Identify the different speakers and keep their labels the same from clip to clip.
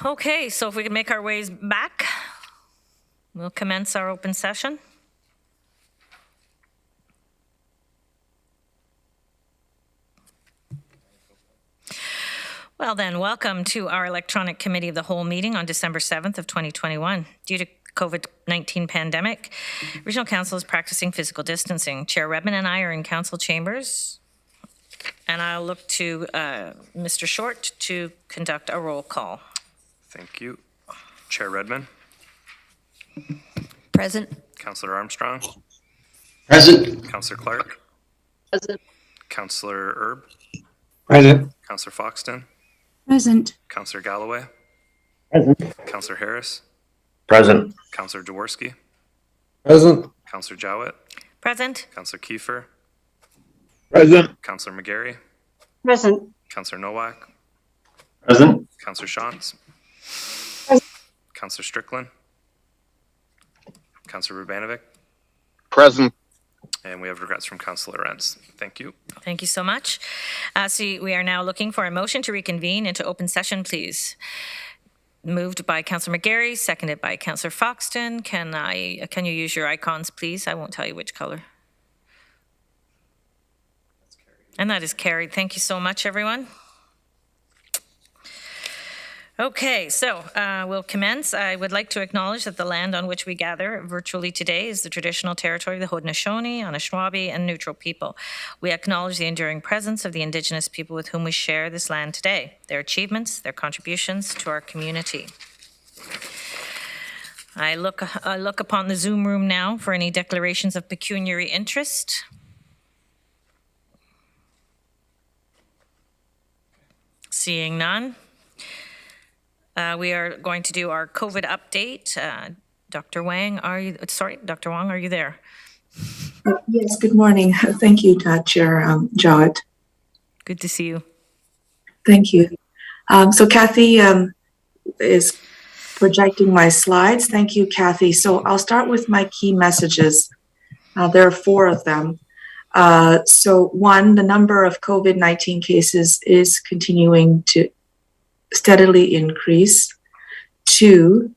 Speaker 1: Okay, so if we can make our ways back, we'll commence our open session. Well then, welcome to our electronic committee of the whole meeting on December 7th of 2021. Due to COVID-19 pandemic, Regional Council is practicing physical distancing. Chair Redmond and I are in council chambers, and I'll look to Mr. Short to conduct a roll call.
Speaker 2: Thank you. Chair Redmond.
Speaker 3: Present.
Speaker 2: Councillor Armstrong.
Speaker 4: Present.
Speaker 2: Councillor Clark.
Speaker 3: Present.
Speaker 2: Councillor Erb.
Speaker 4: Present.
Speaker 2: Councillor Foxton.
Speaker 3: Present.
Speaker 2: Councillor Galloway.
Speaker 4: Present.
Speaker 2: Councillor Harris.
Speaker 4: Present.
Speaker 2: Councillor Jaworski.
Speaker 4: Present.
Speaker 2: Councillor Jowett.
Speaker 1: Present.
Speaker 2: Councillor Kiefer.
Speaker 4: Present.
Speaker 2: Councillor McGarry.
Speaker 3: Present.
Speaker 2: Councillor Nowak.
Speaker 4: Present.
Speaker 2: Councillor Shantz. Councillor Strickland. Councillor Rubanovic.
Speaker 4: Present.
Speaker 2: And we have regrets from Councillor Renz. Thank you.
Speaker 1: Thank you so much. So we are now looking for a motion to reconvene into open session, please. Moved by Councillor McGarry, seconded by Councillor Foxton. Can you use your icons, please? I won't tell you which color. And that is carried. Thank you so much, everyone. Okay, so we'll commence. I would like to acknowledge that the land on which we gather virtually today is the traditional territory of the Haudenosaunee, Anishinaabe, and Neutral people. We acknowledge the enduring presence of the Indigenous people with whom we share this land today, their achievements, their contributions to our community. I look upon the Zoom room now for any declarations of pecuniary interest. Seeing none. We are going to do our COVID update. Dr. Wang, Dr. Wang, are you there?
Speaker 5: Yes, good morning. Thank you, Chair Jowett.
Speaker 1: Good to see you.
Speaker 5: Thank you. So Kathy is projecting my slides. Thank you, Kathy. So I'll start with my key messages. There are 4 of them. So 1, the number of COVID-19 cases is continuing to steadily increase. 2,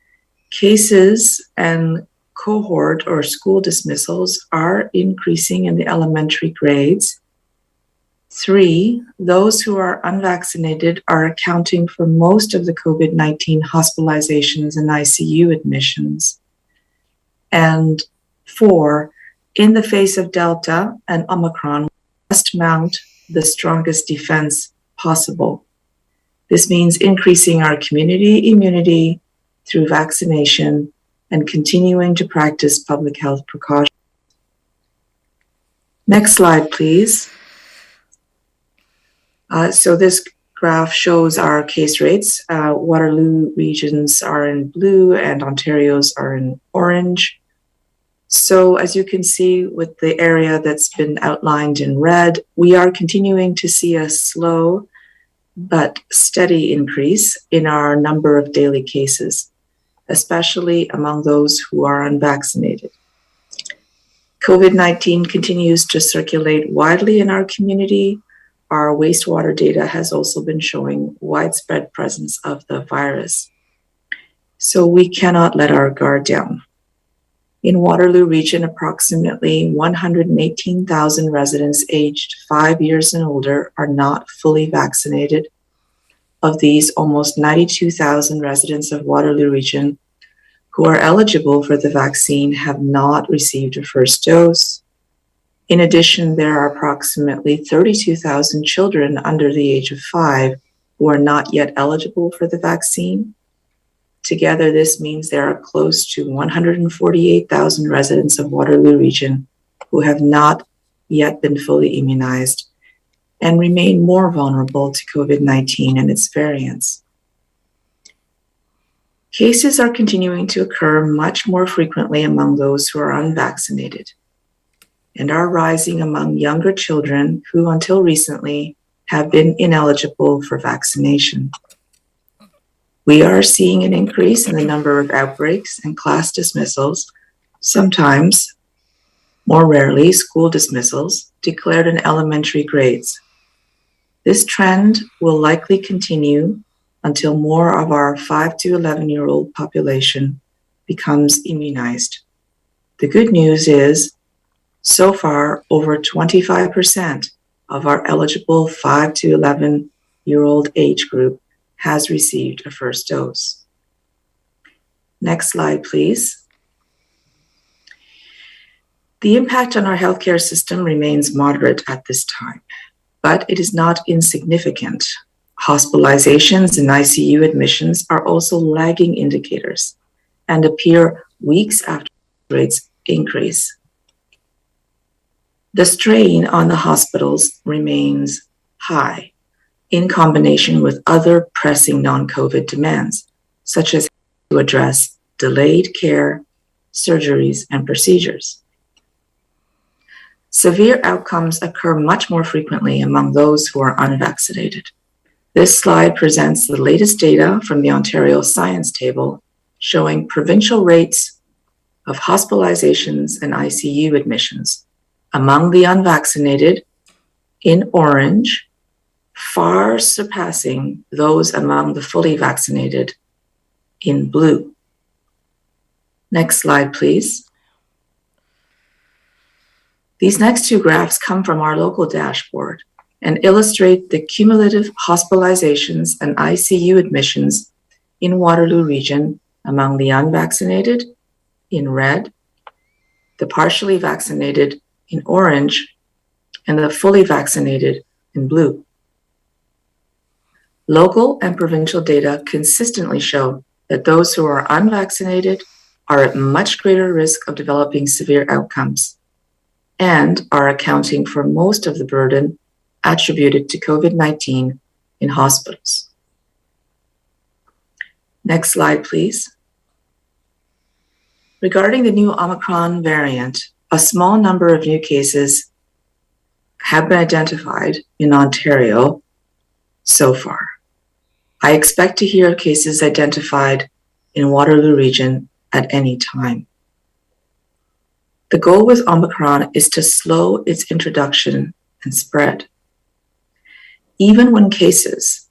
Speaker 5: cases and cohort or school dismissals are increasing in the elementary grades. 3, those who are unvaccinated are accounting for most of the COVID-19 hospitalizations and ICU admissions. And 4, in the face of Delta and Omicron, we must mount the strongest defense possible. This means increasing our community immunity through vaccination and continuing to practice public health precautions. Next slide, please. So this graph shows our case rates. Waterloo regions are in blue and Ontario's are in orange. So as you can see with the area that's been outlined in red, we are continuing to see a slow but steady increase in our number of daily cases, especially among those who are unvaccinated. COVID-19 continues to circulate widely in our community. Our wastewater data has also been showing widespread presence of the virus. So we cannot let our guard down. In Waterloo region, approximately 118,000 residents aged 5 years and older are not fully vaccinated. Of these, almost 92,000 residents of Waterloo region who are eligible for the vaccine have not received a first dose. In addition, there are approximately 32,000 children under the age of 5 who are not yet eligible for the vaccine. Together, this means there are close to 148,000 residents of Waterloo region who have not yet been fully immunized and remain more vulnerable to COVID-19 and its variants. Cases are continuing to occur much more frequently among those who are unvaccinated and are rising among younger children who until recently have been ineligible for vaccination. We are seeing an increase in the number of outbreaks and class dismissals, sometimes, more rarely, school dismissals, declared in elementary grades. This trend will likely continue until more of our 5 to 11-year-old population becomes immunized. The good news is, so far, over 25% of our eligible 5 to 11-year-old age group has received a first dose. Next slide, please. The impact on our healthcare system remains moderate at this time, but it is not insignificant. Hospitalizations and ICU admissions are also lagging indicators and appear weeks after rates increase. The strain on the hospitals remains high in combination with other pressing non-COVID demands, such as to address delayed care, surgeries, and procedures. Severe outcomes occur much more frequently among those who are unvaccinated. This slide presents the latest data from the Ontario Science Table showing provincial rates of hospitalizations and ICU admissions among the unvaccinated in orange, far surpassing those among the fully vaccinated in blue. Next slide, please. These next two graphs come from our local dashboard and illustrate the cumulative hospitalizations and ICU admissions in Waterloo region among the unvaccinated in red, the partially vaccinated in orange, and the fully vaccinated in blue. Local and provincial data consistently show that those who are unvaccinated are at much greater risk of developing severe outcomes and are accounting for most of the burden attributed to COVID-19 in hospitals. Next slide, please. Regarding the new Omicron variant, a small number of new cases have been identified in Ontario so far. I expect to hear cases identified in Waterloo region at any time. The goal with Omicron is to slow its introduction and spread. Even when cases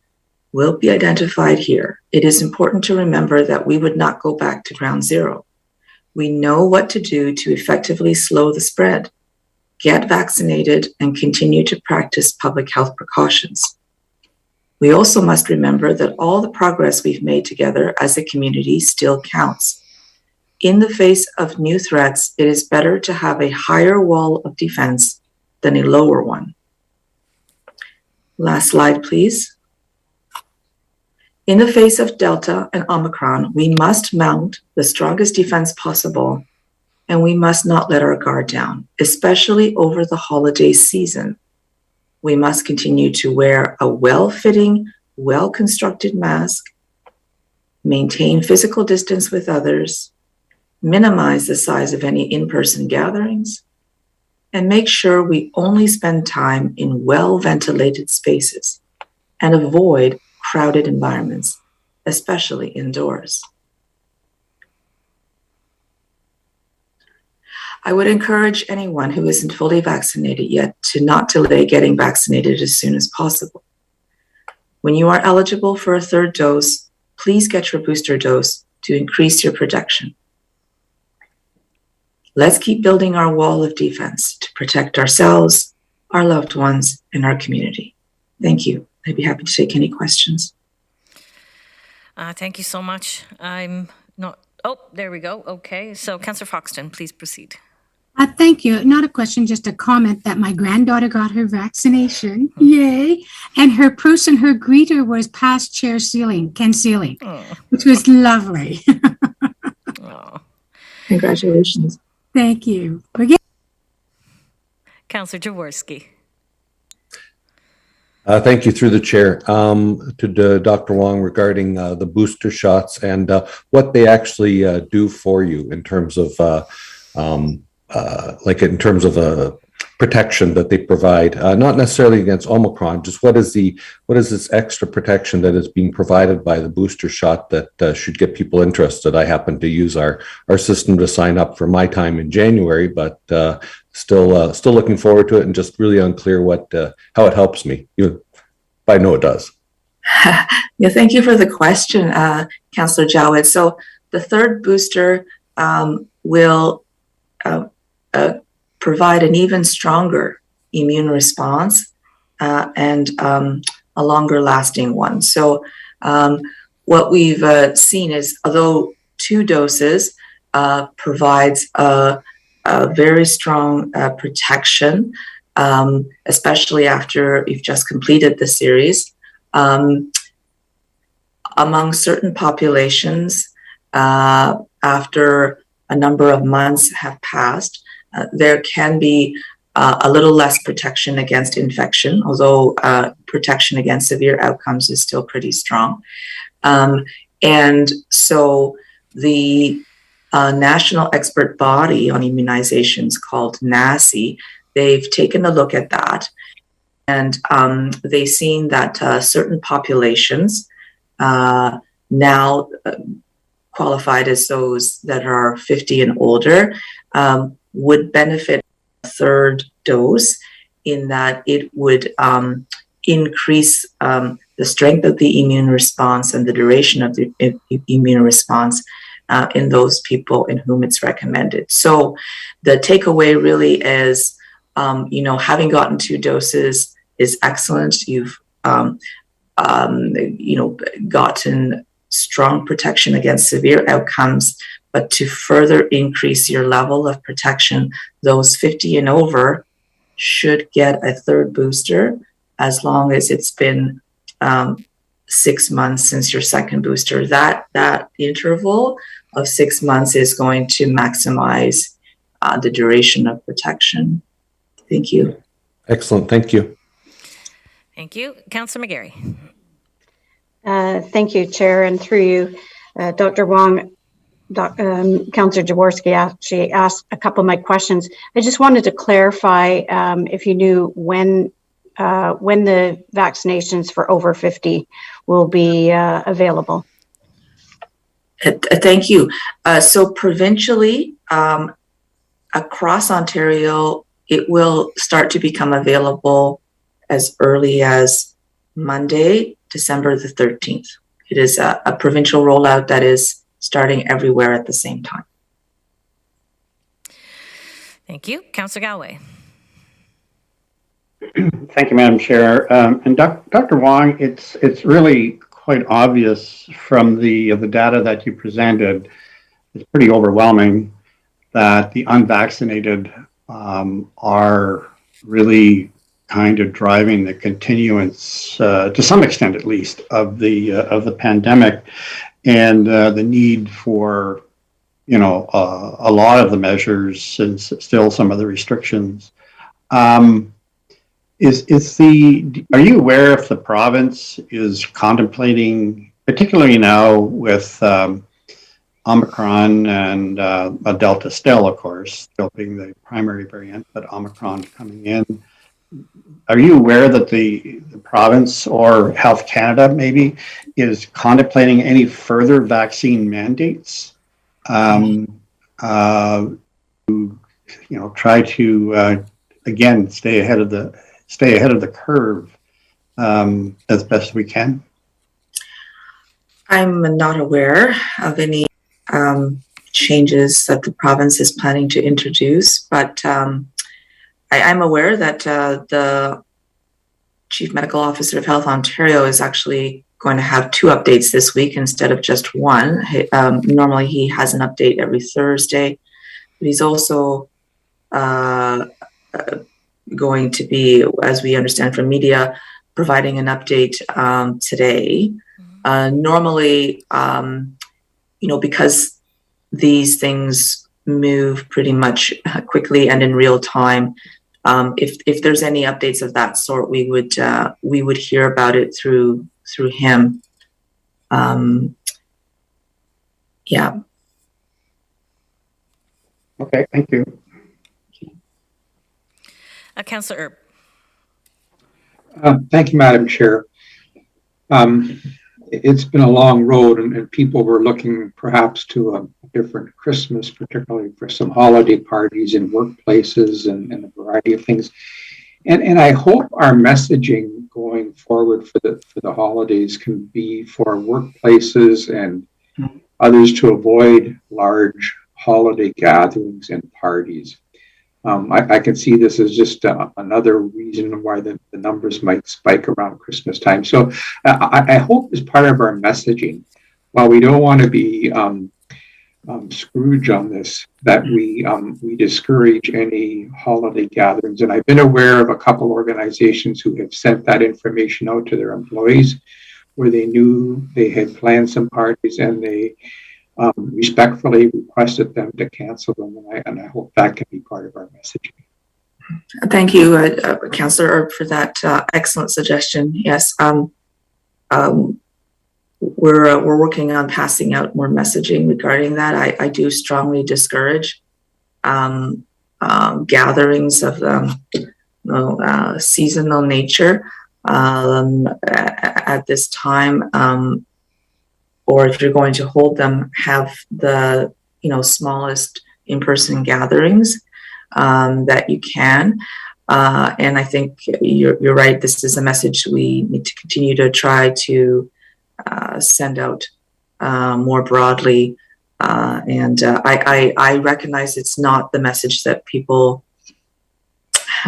Speaker 5: will be identified here, it is important to remember that we would not go back to ground zero. We know what to do to effectively slow the spread, get vaccinated, and continue to practice public health precautions. We also must remember that all the progress we've made together as a community still counts. In the face of new threats, it is better to have a higher wall of defense than a lower one. Last slide, please. In the face of Delta and Omicron, we must mount the strongest defense possible, and we must not let our guard down, especially over the holiday season. We must continue to wear a well-fitting, well-constructed mask, maintain physical distance with others, minimize the size of any in-person gatherings, and make sure we only spend time in well-ventilated spaces and avoid crowded environments, especially indoors. I would encourage anyone who isn't fully vaccinated yet to not delay getting vaccinated as soon as possible. When you are eligible for a third dose, please get your booster dose to increase your protection. Let's keep building our wall of defense to protect ourselves, our loved ones, and our community. Thank you. I'd be happy to take any questions.
Speaker 1: Thank you so much. I'm not, oh, there we go. Okay, so Councillor Foxton, please proceed.
Speaker 3: Thank you. Not a question, just a comment that my granddaughter got her vaccination. Yay. And her person, her greeter was past chair Ken Sealing, which was lovely.
Speaker 5: Congratulations.
Speaker 3: Thank you.
Speaker 1: Councillor Jaworski.
Speaker 6: Thank you through the chair to Dr. Wang regarding the booster shots and what they actually do for you in terms of protection that they provide, not necessarily against Omicron, just what is this extra protection that is being provided by the booster shot that should get people interested. I happen to use our system to sign up for my time in January, but still looking forward to it and just really unclear how it helps me. I know it does.
Speaker 5: Yeah, thank you for the question, Councillor Jowett. So the third booster will provide an even stronger immune response and a longer lasting one. So what we've seen is, although 2 doses provides a very strong protection, especially after you've just completed the series, among certain populations, after a number of months have passed, there can be a little less protection against infection, although protection against severe outcomes is still pretty strong. And so the National Expert Body on Immunizations, called NACI, they've taken a look at that, and they've seen that certain populations now qualified as those that are 50 and older would benefit a third dose, in that it would increase the strength of the immune response and the duration of the immune response in those people in whom it's recommended. So the takeaway really is, having gotten 2 doses is excellent. You've gotten strong protection against severe outcomes, but to further increase your level of protection, those 50 and over should get a third booster, as long as it's been 6 months since your second booster. That interval of 6 months is going to maximize the duration of protection. Thank you.
Speaker 6: Excellent. Thank you.
Speaker 1: Thank you. Councillor McGarry.
Speaker 7: Thank you, Chair, and through you, Dr. Wang. Councillor Jaworski actually asked a couple of my questions. I just wanted to clarify if you knew when the vaccinations for over 50 will be available.
Speaker 5: Thank you. So provincially, across Ontario, it will start to become available as early as Monday, December the 13th. It is a provincial rollout that is starting everywhere at the same time.
Speaker 1: Thank you. Councillor Galway.
Speaker 8: Thank you, Madam Chair. And Dr. Wang, it's really quite obvious from the data that you presented, it's pretty overwhelming that the unvaccinated are really kind of driving the continuance, to some extent at least, of the pandemic, and the need for a lot of the measures and still some of the restrictions. Are you aware if the province is contemplating, particularly now with Omicron and a Delta still, of course, still being the primary variant, but Omicron coming in? Are you aware that the province or Health Canada maybe is contemplating any further vaccine mandates? To try to again stay ahead of the curve as best we can?
Speaker 5: I'm not aware of any changes that the province is planning to introduce, but I'm aware that the Chief Medical Officer of Health Ontario is actually going to have 2 updates this week instead of just 1. Normally he has an update every Thursday, but he's also going to be, as we understand from media, providing an update today. Normally, because these things move pretty much quickly and in real time, if there's any updates of that sort, we would hear about it through him. Yeah.
Speaker 8: Okay, thank you.
Speaker 1: Councillor Erb.
Speaker 9: Thank you, Madam Chair. It's been a long road, and people were looking perhaps to a different Christmas, particularly for some holiday parties in workplaces and a variety of things. And I hope our messaging going forward for the holidays can be for workplaces and others to avoid large holiday gatherings and parties. I can see this as just another reason why the numbers might spike around Christmas time. So I hope as part of our messaging, while we don't want to be Scrooge on this, that we discourage any holiday gatherings. And I've been aware of a couple organizations who have sent that information out to their employees, where they knew they had planned some parties and they respectfully requested them to cancel them. And I hope that can be part of our messaging.
Speaker 5: Thank you, Councillor Erb, for that excellent suggestion. Yes, we're working on passing out more messaging regarding that. I do strongly discourage gatherings of seasonal nature at this time, or if you're going to hold them, have the smallest in-person gatherings that you can. And I think you're right. This is a message we need to continue to try to send out more broadly. And I recognize it's not the message that people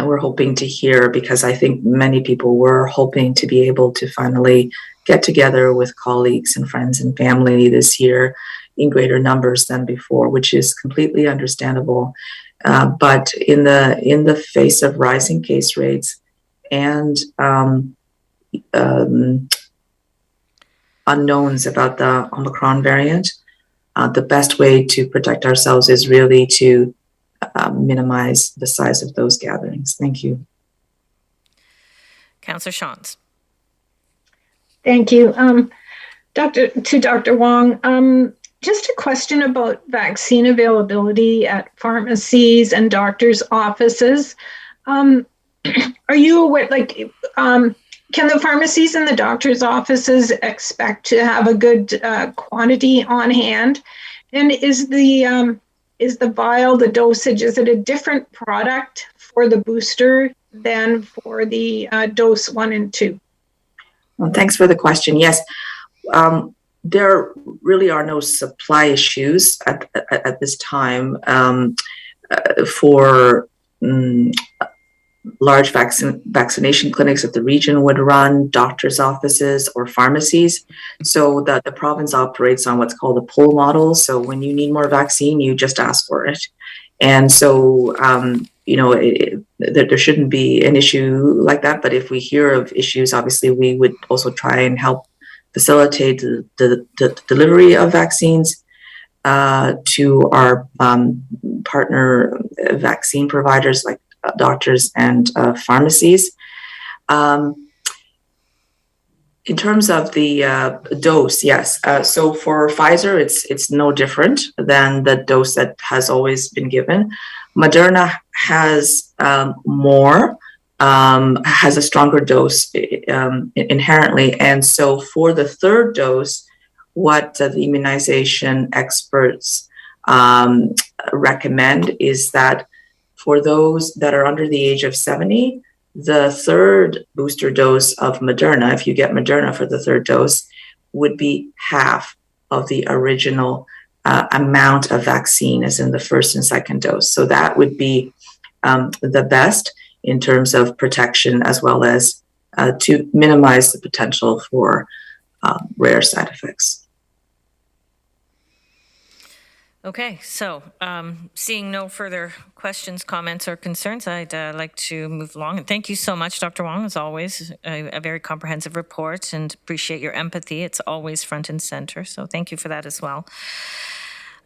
Speaker 5: were hoping to hear, because I think many people were hoping to be able to finally get together with colleagues and friends and family this year in greater numbers than before, which is completely understandable. But in the face of rising case rates and unknowns about the Omicron variant, the best way to protect ourselves is really to minimize the size of those gatherings. Thank you.
Speaker 1: Councillor Shantz.
Speaker 10: Thank you. Dr. Wang, just a question about vaccine availability at pharmacies and doctors' offices. Are you aware, can the pharmacies and the doctors' offices expect to have a good quantity on hand? And is the vial, the dosage, is it a different product for the booster than for the dose 1 and 2?
Speaker 5: Well, thanks for the question. Yes, there really are no supply issues at this time for large vaccination clinics that the region would run, doctors' offices, or pharmacies. So that the province operates on what's called a pull model. So when you need more vaccine, you just ask for it. And so, there shouldn't be an issue like that. But if we hear of issues, obviously we would also try and help facilitate the delivery of vaccines to our partner vaccine providers like doctors and pharmacies. In terms of the dose, yes. So for Pfizer, it's no different than the dose that has always been given. Moderna has more, has a stronger dose inherently. And so for the third dose, what the immunization experts recommend is that for those that are under the age of 70, the third booster dose of Moderna, if you get Moderna for the third dose, would be half of the original amount of vaccine as in the first and second dose. So that would be the best in terms of protection, as well as to minimize the potential for rare side effects.
Speaker 1: Okay, so seeing no further questions, comments, or concerns, I'd like to move along. And thank you so much, Dr. Wang, as always. A very comprehensive report, and appreciate your empathy. It's always front and center, so thank you for that as well.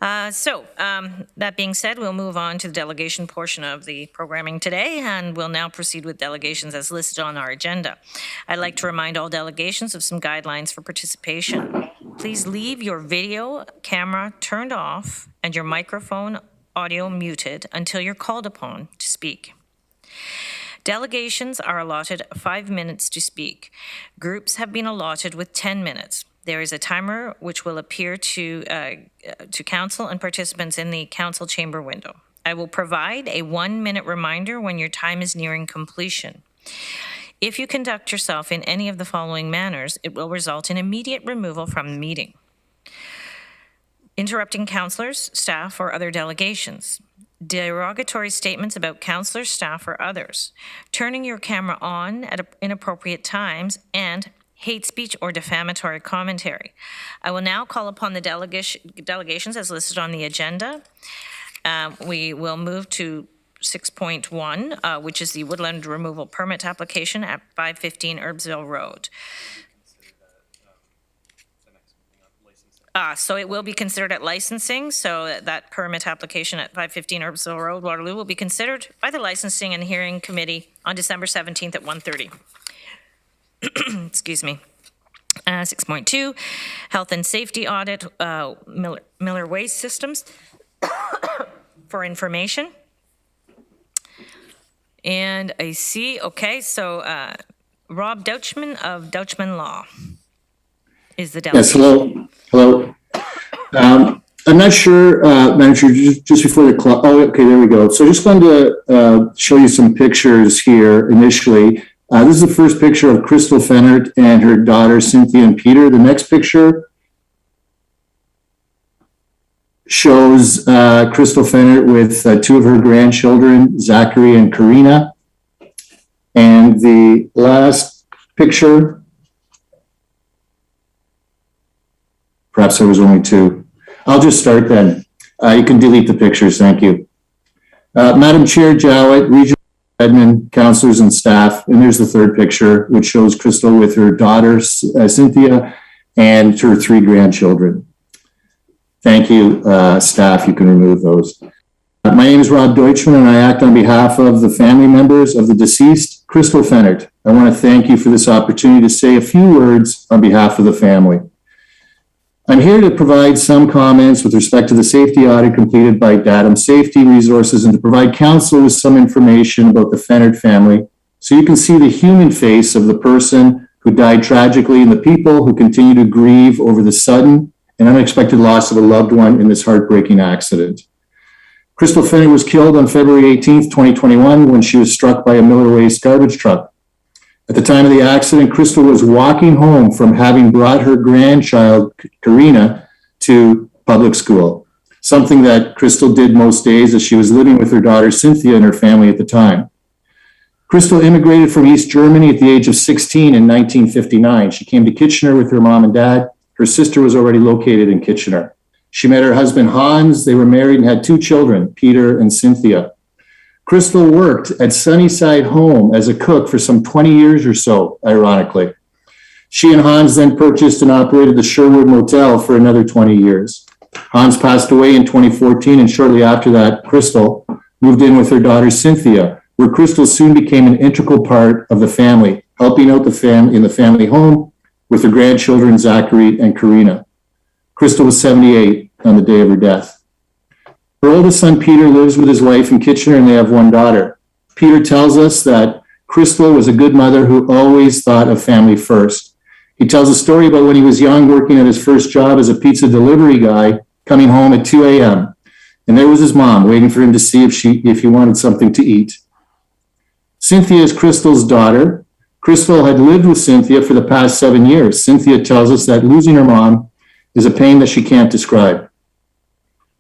Speaker 1: That being said, we'll move on to the delegation portion of the programming today, and we'll now proceed with delegations as listed on our agenda. I'd like to remind all delegations of some guidelines for participation. Please leave your video camera turned off and your microphone audio muted until you're called upon to speak. Delegations are allotted 5 minutes to speak. Groups have been allotted with 10 minutes. There is a timer which will appear to council and participants in the council chamber window. I will provide a 1-minute reminder when your time is nearing completion. If you conduct yourself in any of the following manners, it will result in immediate removal from the meeting. Interrupting councillors, staff, or other delegations. Derogatory statements about councillors, staff, or others. Turning your camera on at inappropriate times, and hate speech or defamatory commentary. I will now call upon the delegations as listed on the agenda. We will move to 6.1, which is the woodland removal permit application at 515 Herbsville Road. So it will be considered at licensing, so that permit application at 515 Herbsville Road, Waterloo, will be considered by the Licensing and Hearing Committee on December 17th at 1:30. Excuse me. 6.2, Health and Safety Audit, Miller Waste Systems for information. And I see, okay, so Rob Deutschman of Deutschman Law is the delegate.
Speaker 11: Yes, hello. I'm not sure, Manager, just before the clock. Oh, okay, there we go. So just wanted to show you some pictures here initially. This is the first picture of Crystal Fennert and her daughter, Cynthia and Peter. The next picture shows Crystal Fennert with two of her grandchildren, Zachary and Karina. And the last picture, perhaps there was only two. I'll just start then. You can delete the pictures, thank you. Madam Chair Jowett, Regional Admin, councillors and staff, and there's the third picture, which shows Crystal with her daughter, Cynthia, and her three grandchildren. Thank you, staff, you can remove those. My name is Rob Deutschman, and I act on behalf of the family members of the deceased, Crystal Fennert. I want to thank you for this opportunity to say a few words on behalf of the family. I'm here to provide some comments with respect to the safety audit completed by Datum Safety Resources and to provide council with some information about the Fennert family so you can see the human face of the person who died tragically and the people who continue to grieve over the sudden and unexpected loss of a loved one in this heartbreaking accident. Crystal Fennert was killed on February 18th, 2021 when she was struck by a Miller Waste garbage truck. At the time of the accident, Crystal was walking home from having brought her grandchild, Karina, to public school, something that Crystal did most days as she was living with her daughter, Cynthia, and her family at the time. Crystal immigrated from East Germany at the age of 16 in 1959. She came to Kitchener with her mom and dad. Her sister was already located in Kitchener. She met her husband, Hans. They were married and had two children, Peter and Cynthia. Crystal worked at Sunnyside Home as a cook for some 20 years or so, ironically. She and Hans then purchased and operated the Sherwood Motel for another 20 years. Hans passed away in 2014, and shortly after that, Crystal moved in with her daughter, Cynthia, where Crystal soon became an integral part of the family, helping out in the family home with her grandchildren, Zachary and Karina. Crystal was 78 on the day of her death. Her oldest son, Peter, lives with his wife in Kitchener, and they have one daughter. Peter tells us that Crystal was a good mother who always thought of family first. He tells a story about when he was young, working at his first job as a pizza delivery guy, coming home at 2 a.m. And there was his mom waiting for him to see if he wanted something to eat. Cynthia is Crystal's daughter. Crystal had lived with Cynthia for the past 7 years. Cynthia tells us that losing her mom is a pain that she can't describe.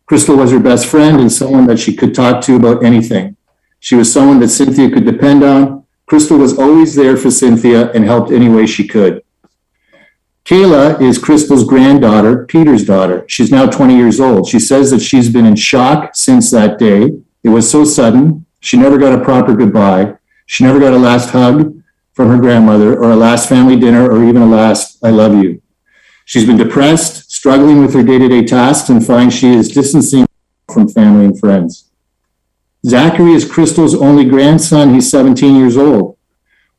Speaker 11: Crystal was her best friend and someone that she could talk to about anything. She was someone that Cynthia could depend on. Crystal was always there for Cynthia and helped any way she could. Kayla is Crystal's granddaughter, Peter's daughter. She's now 20 years old. She says that she's been in shock since that day. It was so sudden. She never got a proper goodbye. She never got a last hug from her grandmother or a last family dinner or even a last I love you. She's been depressed, struggling with her day-to-day tasks, and finds she is distancing from family and friends. Zachary is Crystal's only grandson. He's 17 years old.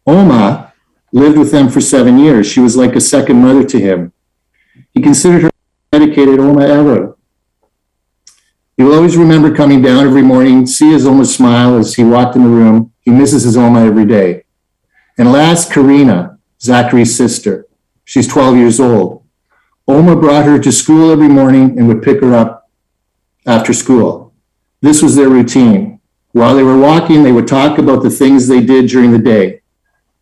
Speaker 11: Oma lived with them for 7 years. She was like a second mother to him. He considered her dedicated Oma ever. He will always remember coming down every morning, see his Oma smile as he walked in the room. He misses his Oma every day. And last, Karina, Zachary's sister. She's 12 years old. Oma brought her to school every morning and would pick her up after school. This was their routine. While they were walking, they would talk about the things they did during the day.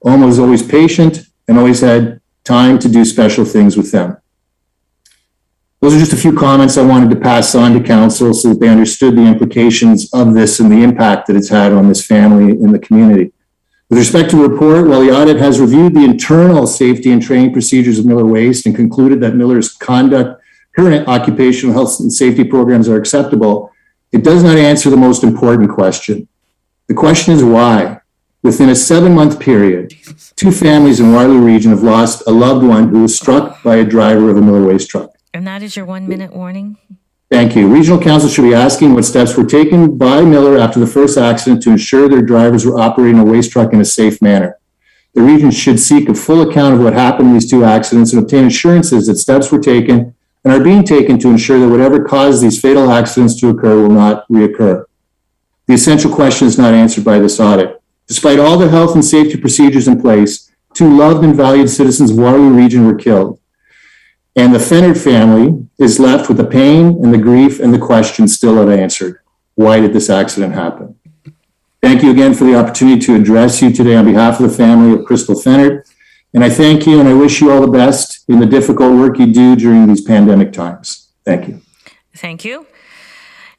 Speaker 11: Alma was always patient and always had time to do special things with them. Those are just a few comments I wanted to pass on to council so that they understood the implications of this and the impact that it's had on this family in the community. With respect to the report, while the audit has reviewed the internal safety and training procedures of Miller Waste and concluded that Miller's current occupational health and safety programs are acceptable, it does not answer the most important question. The question is why? Within a 7-month period, 2 families in Waterloo region have lost a loved one who was struck by a driver of a Miller Waste truck.
Speaker 1: And that is your 1-minute warning?
Speaker 11: Thank you. Regional council should be asking what steps were taken by Miller after the first accident to ensure their drivers were operating a waste truck in a safe manner. The region should seek a full account of what happened in these 2 accidents and obtain assurances that steps were taken and are being taken to ensure that whatever caused these fatal accidents to occur will not reoccur. The essential question is not answered by this audit. Despite all the health and safety procedures in place, 2 loved and valued citizens of Waterloo region were killed. And the Fennard family is left with the pain and the grief and the question still unanswered. Why did this accident happen? Thank you again for the opportunity to address you today on behalf of the family of Crystal Fennard. And I thank you and I wish you all the best in the difficult work you do during these pandemic times. Thank you.
Speaker 1: Thank you.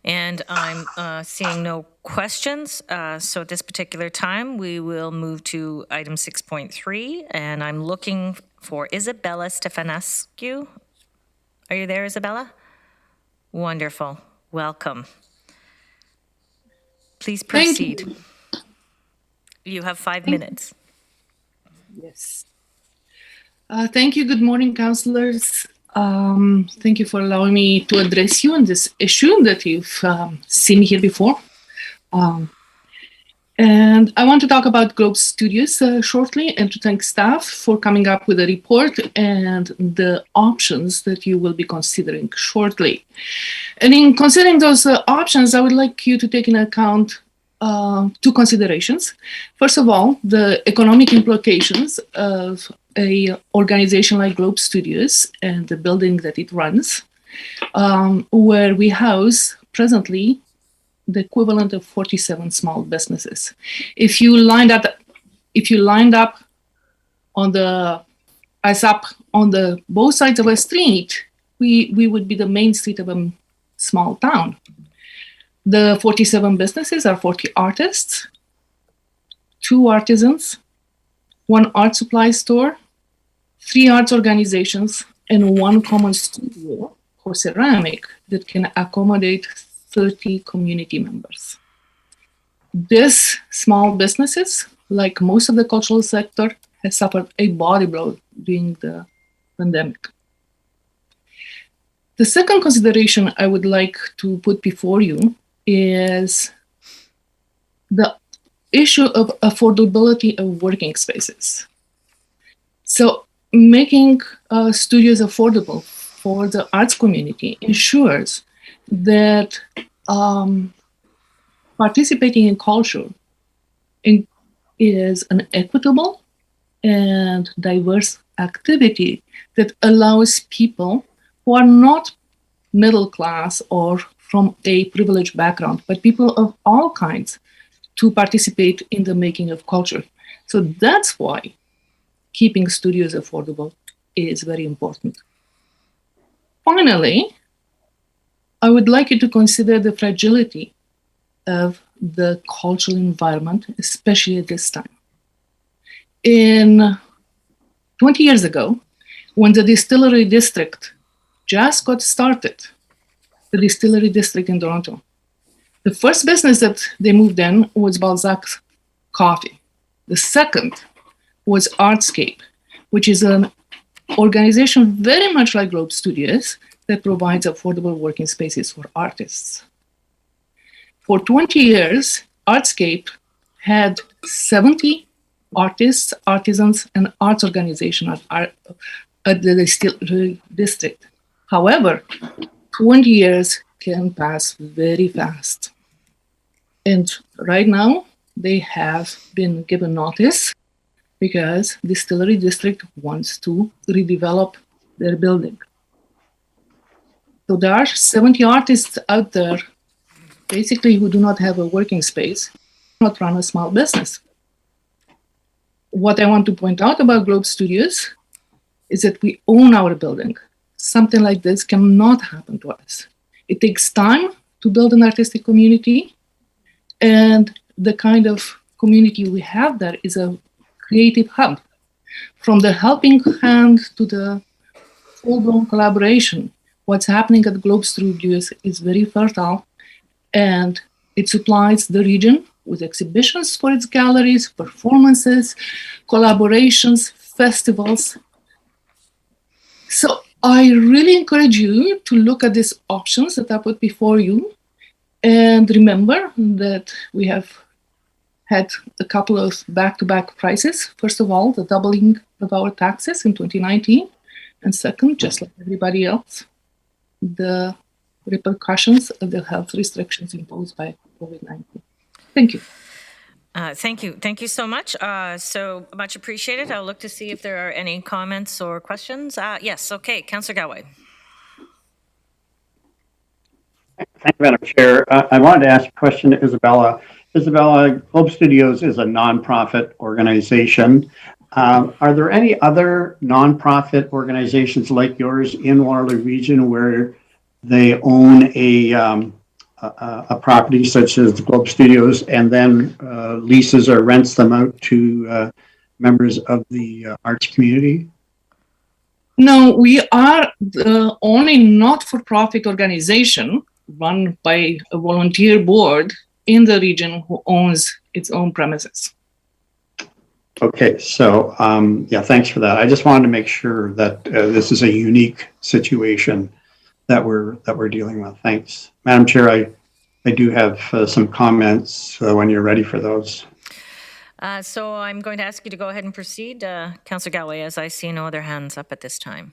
Speaker 1: And I'm seeing no questions. So at this particular time, we will move to item 6.3. And I'm looking for Isabella Stefanoski. Are you there, Isabella? Wonderful. Welcome. Please proceed. You have 5 minutes.
Speaker 12: Yes. Thank you. Good morning, councillors. Thank you for allowing me to address you on this issue that you've seen here before. And I want to talk about Globe Studios shortly and to thank staff for coming up with a report and the options that you will be considering shortly. And in considering those options, I would like you to take into account 2 considerations. First of all, the economic implications of an organization like Globe Studios and the building that it runs, where we house presently the equivalent of 47 small businesses. If you lined up on the both sides of a street, we would be the main street of a small town. The 47 businesses are 40 artists, 2 artisans, 1 art supply store, 3 arts organizations, and 1 common studio for ceramic that can accommodate 30 community members. These small businesses, like most of the cultural sector, has suffered a body blow during the pandemic. The second consideration I would like to put before you is the issue of affordability of working spaces. So making studios affordable for the arts community ensures that participating in culture is an equitable and diverse activity that allows people who are not middle class or from a privileged background, but people of all kinds to participate in the making of culture. So that's why keeping studios affordable is very important. Finally, I would like you to consider the fragility of the cultural environment, especially at this time. 20 years ago, when the distillery district just got started, the distillery district in Toronto, the first business that they moved in was Balzac's Coffee. The second was Artscape, which is an organization very much like Globe Studios that provides affordable working spaces for artists. For 20 years, Artscape had 70 artists, artisans, and arts organizations at the distillery district. However, 20 years can pass very fast. And right now, they have been given notice because Distillery District wants to redevelop their building. So there are 70 artists out there, basically, who do not have a working space, not run a small business. what I want to point out about Globe Studios is that we own our building. Something like this cannot happen to us. It takes time to build an artistic community, and the kind of community we have there is a creative hub. From the helping hand to the full-blown collaboration, what's happening at Globe Studios is very fertile, and it supplies the region with exhibitions for its galleries, performances, collaborations, festivals. So I really encourage you to look at these options that I put before you, and remember that we have had a couple of back-to-back prices. First of all, the doubling of our taxes in 2019, and second, just like everybody else, the repercussions of the health restrictions imposed by COVID-19. Thank you.
Speaker 1: Thank you. Thank you so much. So much appreciated. I'll look to see if there are any comments or questions. Yes, okay. Councillor Galway.
Speaker 8: Thank you, Madam Chair. I wanted to ask a question to Isabella. Isabella, Globe Studios is a nonprofit organization. Are there any other nonprofit organizations like yours in Waterloo Region where they own a property such as the Globe Studios and then leases or rents them out to members of the arts community?
Speaker 12: No, we are the only not-for-profit organization run by a volunteer board in the region who owns its own premises.
Speaker 8: Okay, so yeah, thanks for that. I just wanted to make sure that this is a unique situation that we're dealing with. Thanks, Madam Chair. I do have some comments when you're ready for those.
Speaker 1: So I'm going to ask you to go ahead and proceed, Councillor Galway, as I see no other hands up at this time.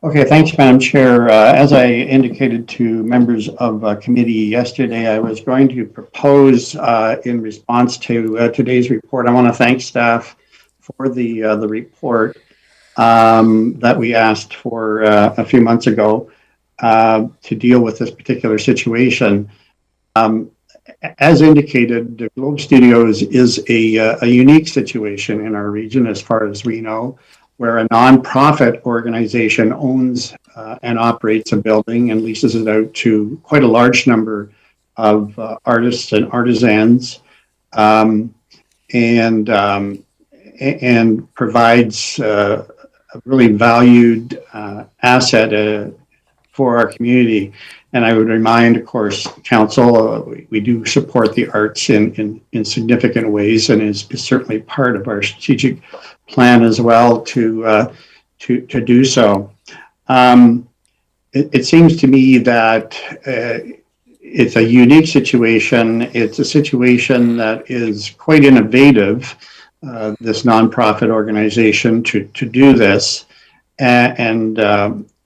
Speaker 8: Okay, thanks, Madam Chair. As I indicated to members of committee yesterday, I was going to propose in response to today's report. I want to thank staff for the report that we asked for a few months ago to deal with this particular situation. As indicated, the Globe Studios is a unique situation in our region as far as we know, where a nonprofit organization owns and operates a building and leases it out to quite a large number of artists and artisans, and provides a really valued asset for our community. And I would remind, of course, Council, we do support the arts in significant ways, and is certainly part of our strategic plan as well to do so. It seems to me that it's a unique situation. It's a situation that is quite innovative, this nonprofit organization to do this, and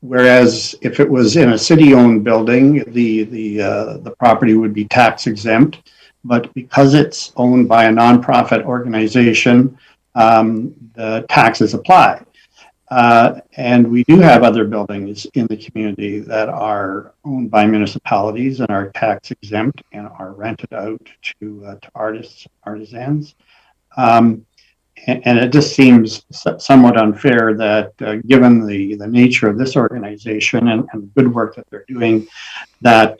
Speaker 8: whereas if it was in a city-owned building, the property would be tax exempt, but because it's owned by a nonprofit organization, the taxes apply. And we do have other buildings in the community that are owned by municipalities and are tax exempt and are rented out to artists, artisans. And it just seems somewhat unfair that given the nature of this organization and the good work that they're doing, that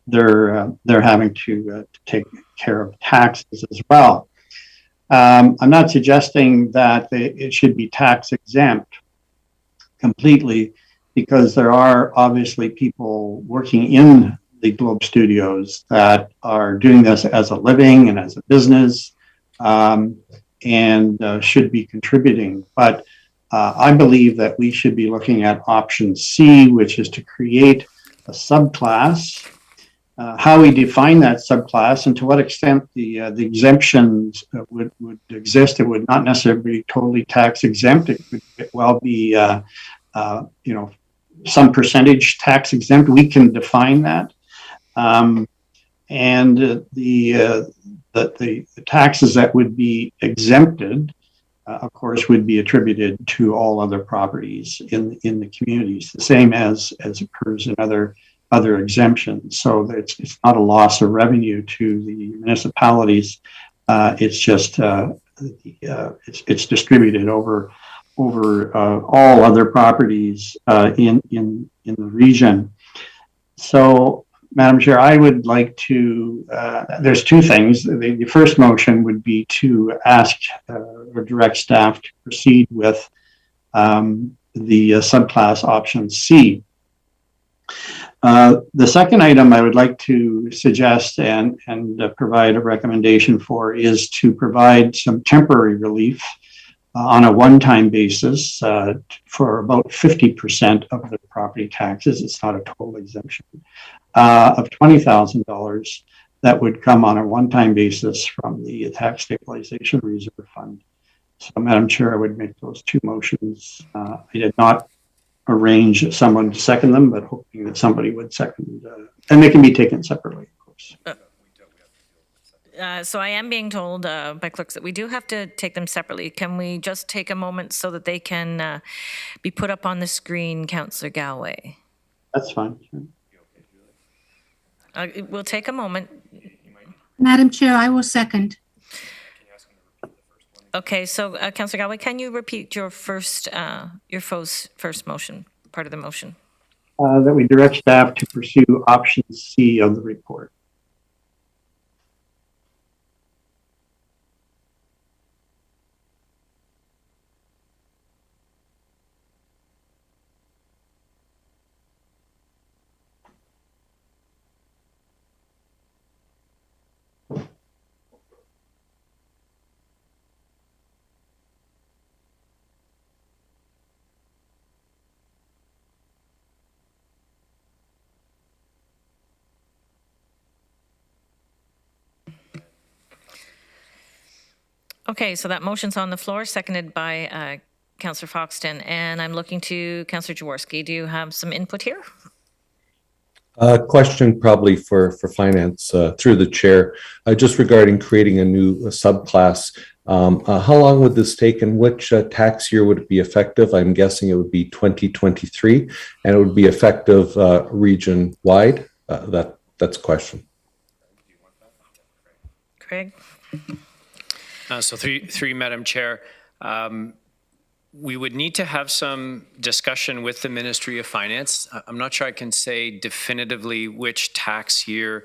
Speaker 8: they're having to take care of taxes as well. I'm not suggesting that it should be tax exempt completely, because there are obviously people working in the Globe Studios that are doing this as a living and as a business. And should be contributing. But I believe that we should be looking at option C, which is to create a subclass. How we define that subclass and to what extent the exemptions would exist. It would not necessarily be totally tax exempt. It could well be, some percentage tax exempt. We can define that. And the taxes that would be exempted, of course, would be attributed to all other properties in the communities, the same as occurs in other exemptions. So it's not a loss of revenue to the municipalities. It's just it's distributed over all other properties in the region. So, Madam Chair, I would like to, there's two things. The first motion would be to ask or direct staff to proceed with the subclass option C. The second item I would like to suggest and provide a recommendation for is to provide some temporary relief on a one-time basis for about 50% of the property taxes. It's not a total exemption of $20,000 that would come on a one-time basis from the Tax Stabilization Reserve Fund. So, Madam Chair, I would make those two motions. I did not arrange someone to second them, but hoping that somebody would second, and they can be taken separately, of course.
Speaker 1: So I am being told by clerks that we do have to take them separately. Can we just take a moment so that they can be put up on the screen, Councillor Galway?
Speaker 8: That's fine.
Speaker 1: We'll take a moment.
Speaker 3: Madam Chair, I will second.
Speaker 1: Okay, so Councillor Galway, can you repeat your first motion, part of the motion?
Speaker 8: That we direct staff to pursue option C of the report.
Speaker 1: Okay, so that motion's on the floor, seconded by Councillor Foxton, and I'm looking to Councillor Jaworski. Do you have some input here?
Speaker 6: Question probably for finance through the chair, just regarding creating a new subclass. How long would this take and which tax year would it be effective? I'm guessing it would be 2023 and it would be effective region-wide. That's a question.
Speaker 1: Craig?
Speaker 13: So through Madam Chair, we would need to have some discussion with the Ministry of Finance. I'm not sure I can say definitively which tax year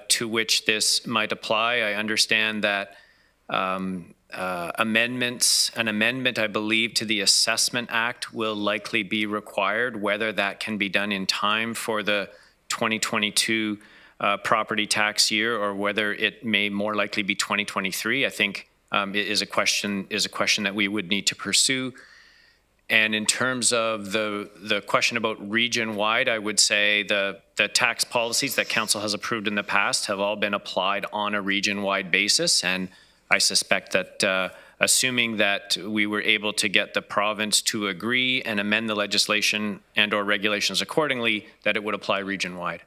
Speaker 13: to which this might apply. I understand that an amendment, I believe, to the Assessment Act will likely be required. Whether that can be done in time for the 2022 property tax year or whether it may more likely be 2023, I think is a question that we would need to pursue. And in terms of the question about region-wide, I would say the tax policies that Council has approved in the past have all been applied on a region-wide basis, and I suspect that assuming that we were able to get the province to agree and amend the legislation and or regulations accordingly, that it would apply region-wide.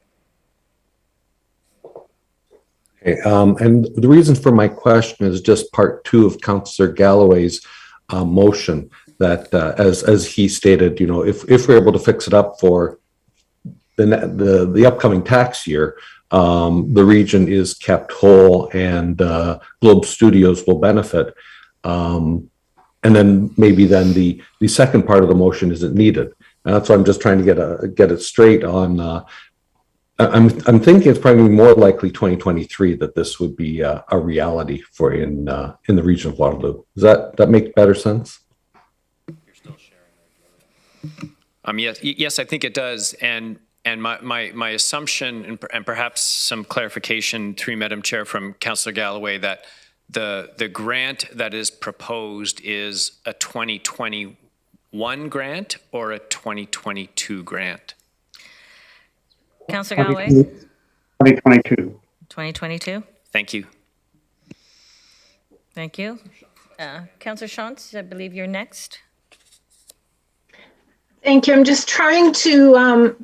Speaker 6: Okay, and the reason for my question is just part two of Councillor Galloway's motion that, as he stated, if we're able to fix it up for the upcoming tax year, the region is kept whole and Globe Studios will benefit. And then maybe the second part of the motion isn't needed. And that's why I'm just trying to get it straight on. I'm thinking it's probably more likely 2023 that this would be a reality for in the region of Waterloo. Does that make better sense?
Speaker 13: Yes, I think it does. And my assumption, and perhaps some clarification through Madam Chair from Councillor Galloway, that the grant that is proposed is a 2021 grant or a 2022 grant?
Speaker 1: Councillor Galloway?
Speaker 8: 2022.
Speaker 1: 2022?
Speaker 13: Thank you.
Speaker 1: Thank you. Councillor Shantz, I believe you're next.
Speaker 10: Thank you. I'm just trying to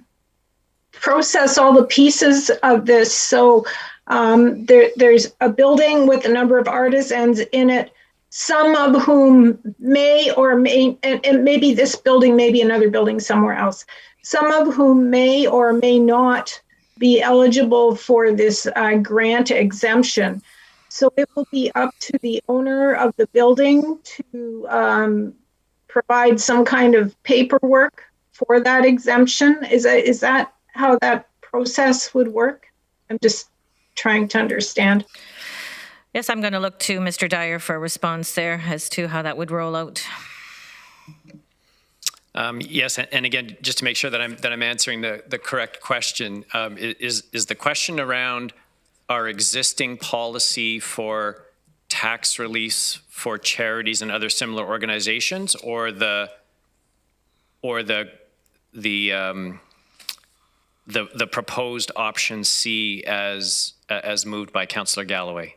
Speaker 10: process all the pieces of this. So there's a building with a number of artisans in it, some of whom may or may, and maybe this building, maybe another building somewhere else, some of whom may or may not be eligible for this grant exemption. So it will be up to the owner of the building to provide some kind of paperwork for that exemption. Is that how that process would work? I'm just trying to understand.
Speaker 1: Yes, I'm going to look to Mr. Dyer for a response there as to how that would roll out.
Speaker 13: Yes, and again, just to make sure that I'm answering the correct question, is the question around our existing policy for tax release for charities and other similar organizations, or the proposed option C as moved by Councillor Galloway?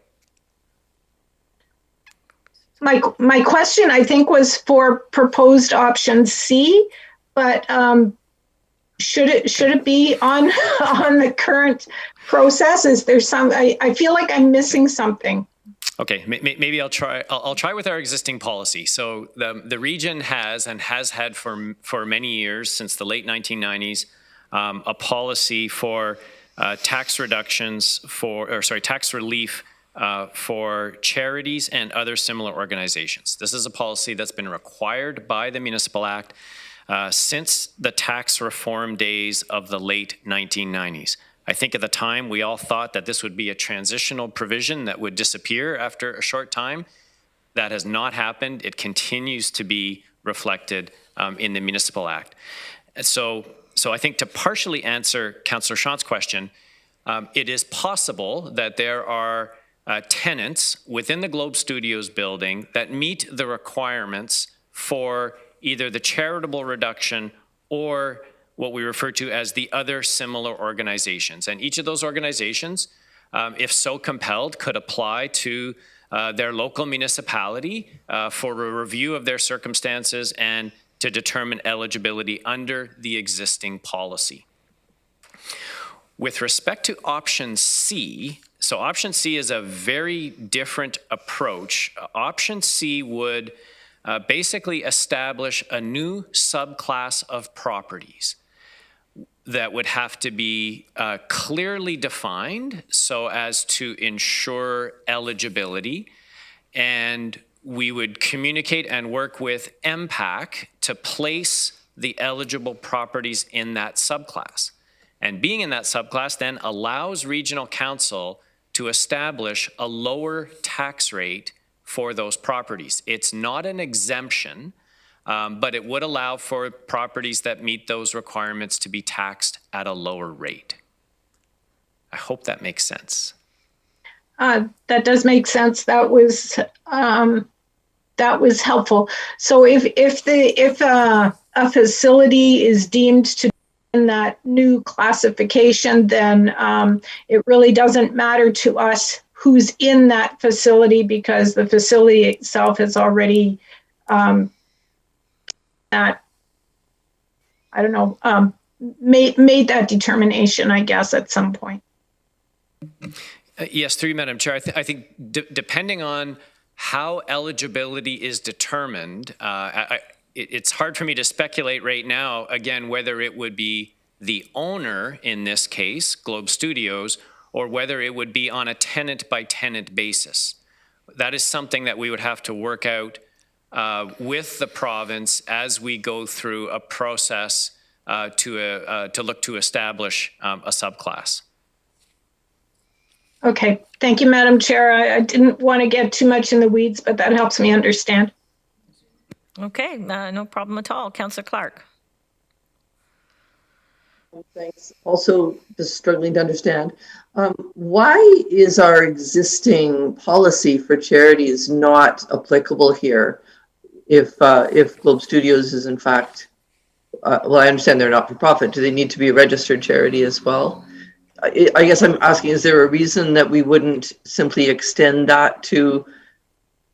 Speaker 10: My question, I think, was for proposed option C, but should it be on the current process? Is there some? I feel like I'm missing something.
Speaker 13: Okay, maybe I'll try. I'll try with our existing policy. So the region has had for many years, since the late 1990s, a policy for tax reductions tax relief for charities and other similar organizations. This is a policy that's been required by the Municipal Act since the tax reform days of the late 1990s. I think at the time we all thought that this would be a transitional provision that would disappear after a short time. That has not happened. It continues to be reflected in the Municipal Act. And so I think to partially answer Councillor Chant's question, it is possible that there are tenants within the Globe Studios building that meet the requirements for either the charitable reduction or what we refer to as the other similar organizations. And each of those organizations, if so compelled, could apply to their local municipality for a review of their circumstances and to determine eligibility under the existing policy. With respect to option C, so option C is a very different approach. Option C would basically establish a new subclass of properties that would have to be clearly defined so as to ensure eligibility, and we would communicate and work with MPAC to place the eligible properties in that subclass. And being in that subclass then allows regional council to establish a lower tax rate for those properties. It's not an exemption, but it would allow for properties that meet those requirements to be taxed at a lower rate. I hope that makes sense.
Speaker 10: That does make sense. That was helpful. So if a facility is deemed to be in that new classification, then it really doesn't matter to us who's in that facility, because the facility itself has already made that determination, I guess, at some point.
Speaker 13: Yes, through you, Madam Chair. I think depending on how eligibility is determined, it's hard for me to speculate right now, again, whether it would be the owner, in this case, Globe Studios, or whether it would be on a tenant-by-tenant basis. That is something that we would have to work out with the province as we go through a process to look to establish a subclass.
Speaker 10: Okay, thank you, Madam Chair. I didn't want to get too much in the weeds, but that helps me understand.
Speaker 1: Okay, no problem at all. Councillor Clark.
Speaker 14: Thanks. Also, just struggling to understand. Why is our existing policy for charities not applicable here if Globe Studios is in fact, well, I understand they're not for profit. Do they need to be a registered charity as well? I guess I'm asking, is there a reason that we wouldn't simply extend that to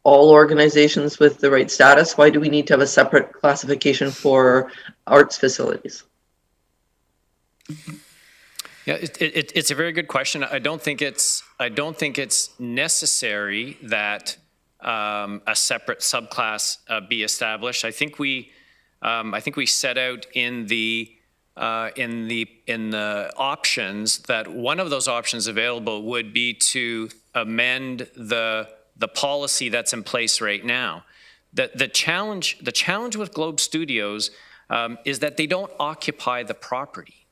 Speaker 14: all organizations with the right status? Why do we need to have a separate classification for arts facilities?
Speaker 13: Yeah, it's a very good question. I don't think it's necessary that a separate subclass be established. I think we set out in the options that one of those options available would be to amend the policy that's in place right now. The challenge with Globe Studios is that they don't occupy the property.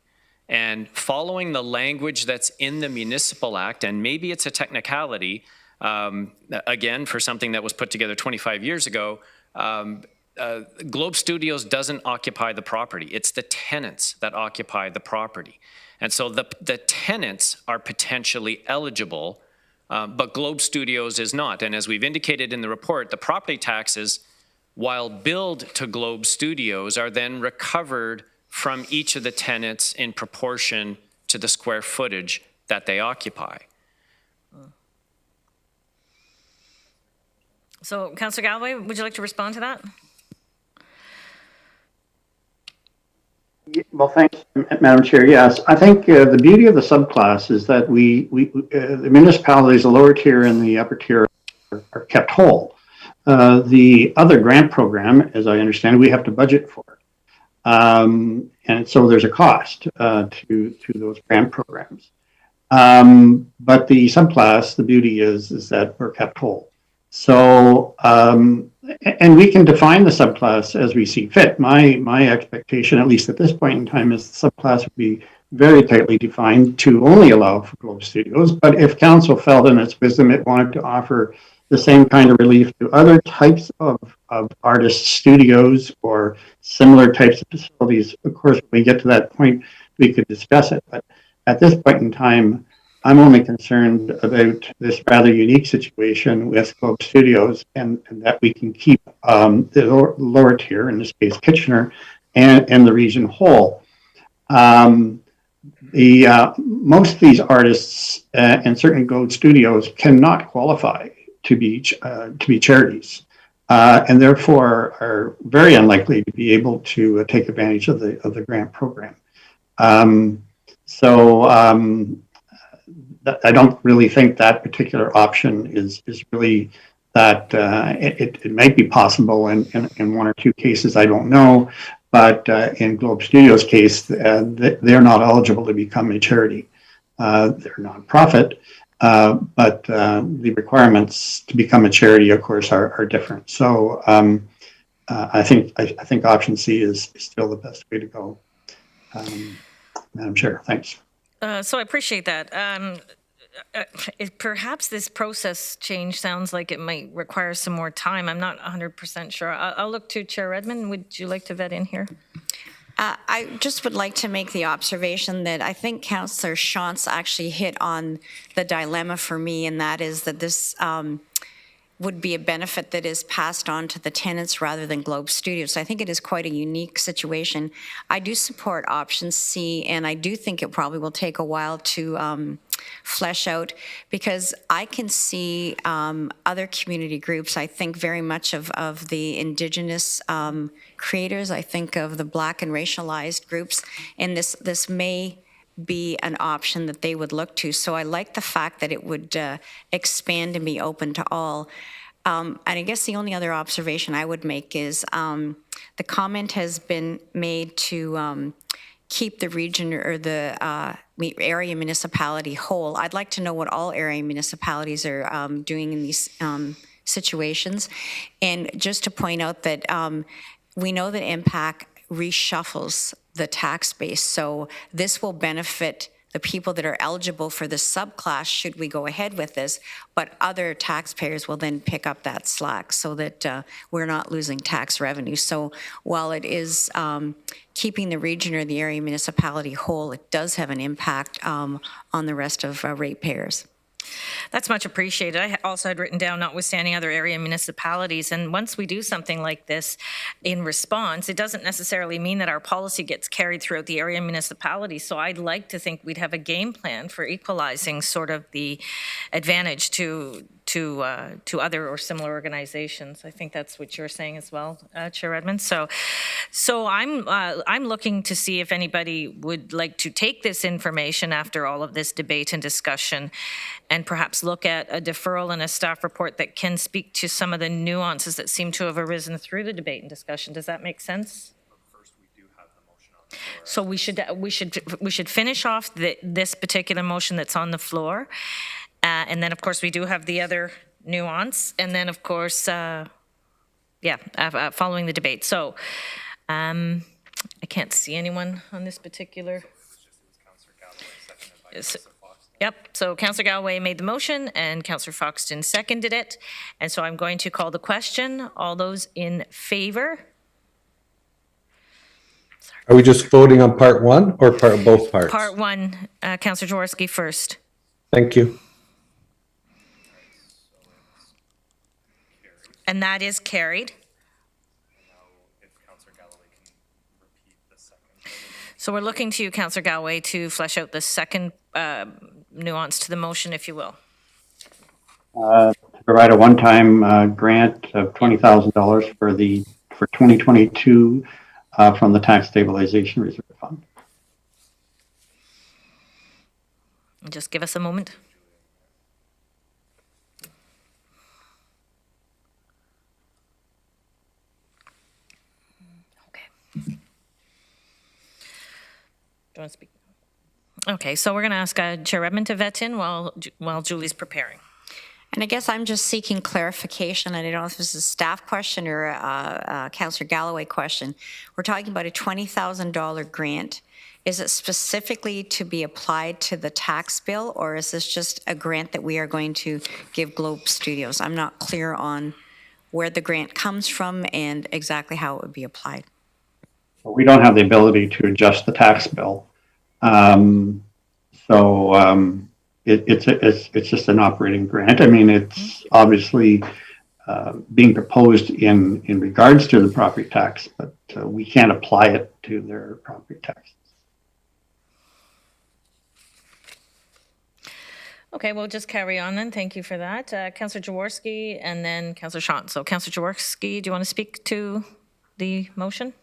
Speaker 13: And following the language that's in the Municipal Act, and maybe it's a technicality, again, for something that was put together 25 years ago, Globe Studios doesn't occupy the property. It's the tenants that occupy the property. And so the tenants are potentially eligible, but Globe Studios is not. And as we've indicated in the report, the property taxes, while billed to Globe Studios, are then recovered from each of the tenants in proportion to the square footage that they occupy.
Speaker 1: So, Councillor Galloway, would you like to respond to that?
Speaker 8: Well, thanks, Madam Chair. Yes, I think the beauty of the subclass is that the municipalities, the lower tier and the upper tier, are kept whole. The other grant program, as I understand, we have to budget for, and so there's a cost to those grant programs. But the subclass, the beauty is that we're kept whole. So, and we can define the subclass as we see fit. My expectation, at least at this point in time, is the subclass would be very tightly defined to only allow for Globe Studios. But if council felt in its wisdom it wanted to offer the same kind of relief to other types of artist studios or similar types of facilities, of course, when we get to that point, we could discuss it. But at this point in time, I'm only concerned about this rather unique situation with Globe Studios and that we can keep the lower tier, in this case Kitchener, and the region whole. Most of these artists and certain Globe Studios cannot qualify to be charities, and therefore are very unlikely to be able to take advantage of the grant program. I don't really think that particular option is really that it might be possible in one or two cases, I don't know, but in Globe Studios' case, they're not eligible to become a charity. They're nonprofit, but the requirements to become a charity, of course, are different. So I think option C is still the best way to go. Madam Chair, thanks.
Speaker 1: So I appreciate that. Perhaps this process change sounds like it might require some more time. I'm not 100% sure. I'll look to Chair Redmond. Would you like to vet in here?
Speaker 15: I just would like to make the observation that I think Councillor Shantz actually hit on the dilemma for me, and that is that this would be a benefit that is passed on to the tenants rather than Globe Studios. So I think it is quite a unique situation. I do support option C, and I do think it probably will take a while to flesh out, because I can see other community groups. I think very much of the Indigenous creators. I think of the Black and racialized groups, and this may be an option that they would look to. So I like the fact that it would expand and be open to all. And I guess the only other observation I would make is the comment has been made to keep the region or the area municipality whole. I'd like to know what all area municipalities are doing in these situations. And just to point out that we know that impact reshuffles the tax base. So this will benefit the people that are eligible for the subclass should we go ahead with this, but other taxpayers will then pick up that slack so that we're not losing tax revenue. So while it is keeping the region or the area municipality whole, it does have an impact on the rest of ratepayers.
Speaker 1: That's much appreciated. I also had written down notwithstanding other area municipalities. And once we do something like this in response, it doesn't necessarily mean that our policy gets carried throughout the area municipality. So I'd like to think we'd have a game plan for equalizing sort of the advantage to other or similar organizations. I think that's what you're saying as well, Chair Redmond. So I'm looking to see if anybody would like to take this information after all of this debate and discussion and perhaps look at a deferral and a staff report that can speak to some of the nuances that seem to have arisen through the debate and discussion. Does that make sense?
Speaker 2: First, we do have the motion on the floor.
Speaker 1: So we should finish off this particular motion that's on the floor. And then, of course, we do have the other nuance. And then, of course, following the debate. So I can't see anyone on this particular. Yep, so Councillor Galloway made the motion and Councillor Foxton seconded it. And so I'm going to call the question. All those in favor?
Speaker 6: Are we just voting on part one or both parts?
Speaker 1: Part one, Councillor Jaworski first.
Speaker 6: Thank you.
Speaker 1: And that is carried. So we're looking to you, Councillor Galloway, to flesh out the second nuance to the motion, if you will.
Speaker 8: To provide a one-time grant of $20,000 for 2022 from the Tax Stabilization Reserve Fund.
Speaker 1: Just give us a moment. Okay. Do you want to speak? Okay, so we're going to ask Chair Redmond to vet in while Julie's preparing.
Speaker 15: And I guess I'm just seeking clarification. I don't know if this is a staff question or a Councillor Galloway question. We're talking about a $20,000 grant. Is it specifically to be applied to the tax bill, or is this just a grant that we are going to give Globe Studios? I'm not clear on where the grant comes from and exactly how it would be applied.
Speaker 8: We don't have the ability to adjust the tax bill. It's just an operating grant. I mean, it's obviously being proposed in regards to the property tax, but we can't apply it to their property taxes.
Speaker 1: Okay, we'll just carry on then. Thank you for that. Councillor Jaworski and then Councillor Sean. So Councillor Jaworski, do you want to speak to the motion?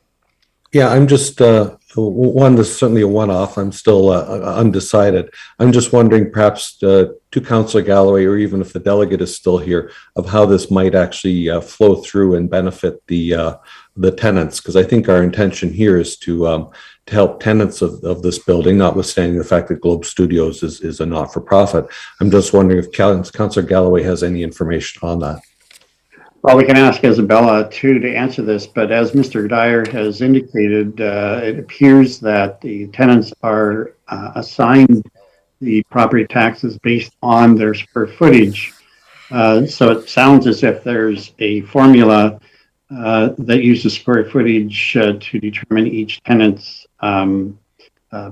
Speaker 6: Yeah, I'm just, one, this is certainly a one-off. I'm still undecided. I'm just wondering perhaps to Councillor Galloway, or even if the delegate is still here, of how this might actually flow through and benefit the tenants, because I think our intention here is to help tenants of this building, notwithstanding the fact that Globe Studios is a not-for-profit. I'm just wondering if Councillor Galloway has any information on that.
Speaker 8: Well, we can ask Isabella too to answer this, but as Mr. Dyer has indicated, it appears that the tenants are assigned the property taxes based on their square footage. So it sounds as if there's a formula that uses square footage to determine each tenant's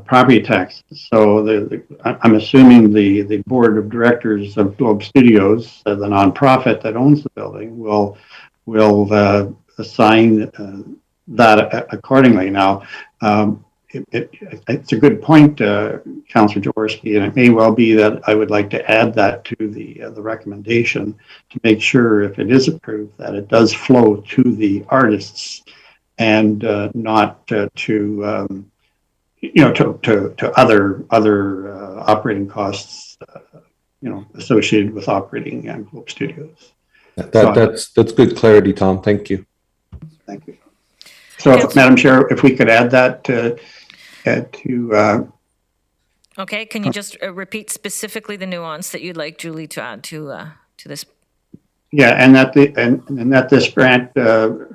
Speaker 8: property taxes. So I'm assuming the board of directors of Globe Studios, the nonprofit that owns the building, will assign that accordingly. Now, it's a good point, Councillor Jaworski, and it may well be that I would like to add that to the recommendation to make sure, if it is approved, that it does flow to the artists and not to other operating costs, associated with operating Globe Studios.
Speaker 6: That's good clarity, Tom. Thank you.
Speaker 8: Thank you. So, Madam Chair, if we could add that to.
Speaker 1: Okay, can you just repeat specifically the nuance that you'd like Julie to add to this?
Speaker 8: Yeah, and that this grant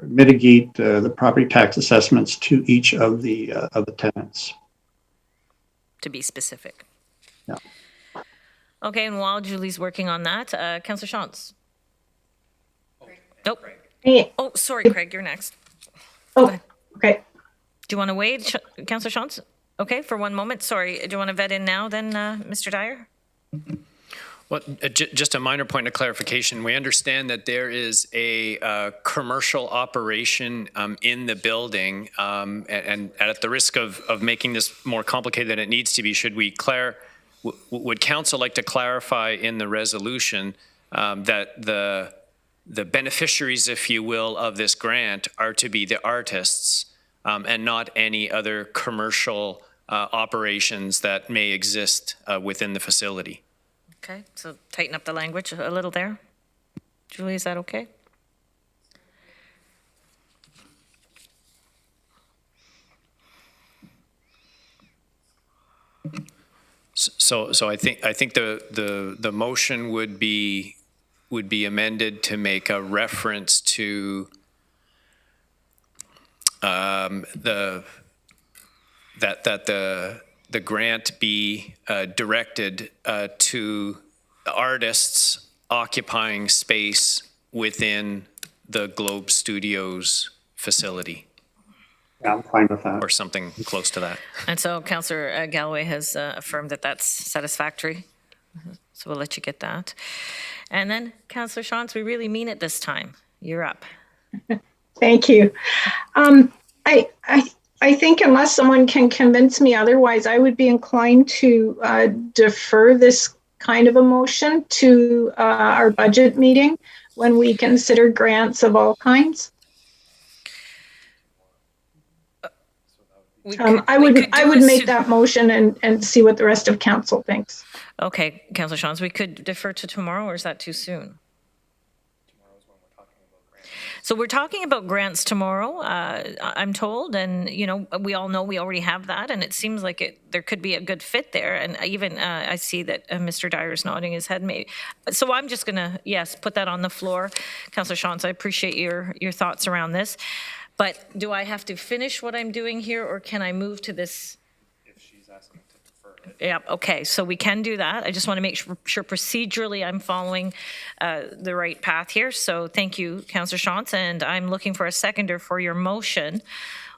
Speaker 8: mitigate the property tax assessments to each of the tenants.
Speaker 1: To be specific.
Speaker 8: Yeah.
Speaker 1: Okay, and while Julie's working on that, Councillor Shantz. Nope.
Speaker 10: Hey.
Speaker 1: Oh, sorry, Craig, you're next.
Speaker 10: Oh, okay.
Speaker 1: Do you want to wait, Councillor Shantz? Okay, for one moment. Sorry, do you want to vet in now then, Mr. Dyer?
Speaker 13: Well, just a minor point of clarification. We understand that there is a commercial operation in the building, and at the risk of making this more complicated than it needs to be, would council like to clarify in the resolution that the beneficiaries, if you will, of this grant are to be the artists and not any other commercial operations that may exist within the facility?
Speaker 1: Okay, so tighten up the language a little there. Julie, is that okay?
Speaker 13: So So I think the motion would be amended to make a reference to the grant be directed to artists occupying space within the Globe Studios facility.
Speaker 8: Yeah, I'm fine with that.
Speaker 13: Or something close to that.
Speaker 1: And so Councillor Galloway has affirmed that that's satisfactory. So we'll let you get that. And then Councillor Shantz, we really mean it this time. You're up.
Speaker 10: Thank you. I think unless someone can convince me otherwise, I would be inclined to defer this kind of a motion to our budget meeting when we consider grants of all kinds. I would make that motion and see what the rest of council thinks.
Speaker 1: Okay, Councillor Shantz, we could defer to tomorrow, or is that too soon? So we're talking about grants tomorrow, I'm told, and we all know we already have that, and it seems like there could be a good fit there. And even I see that Mr. Dyer's nodding his head, maybe. So I'm just going to, yes, put that on the floor. Councillor Shantz, I appreciate your thoughts around this. But do I have to finish what I'm doing here, or can I move to this?
Speaker 2: If she's asking to defer it.
Speaker 1: Yeah, okay, so we can do that. I just want to make sure procedurally I'm following the right path here. So thank you, Councillor Shantz, and I'm looking for a seconder for your motion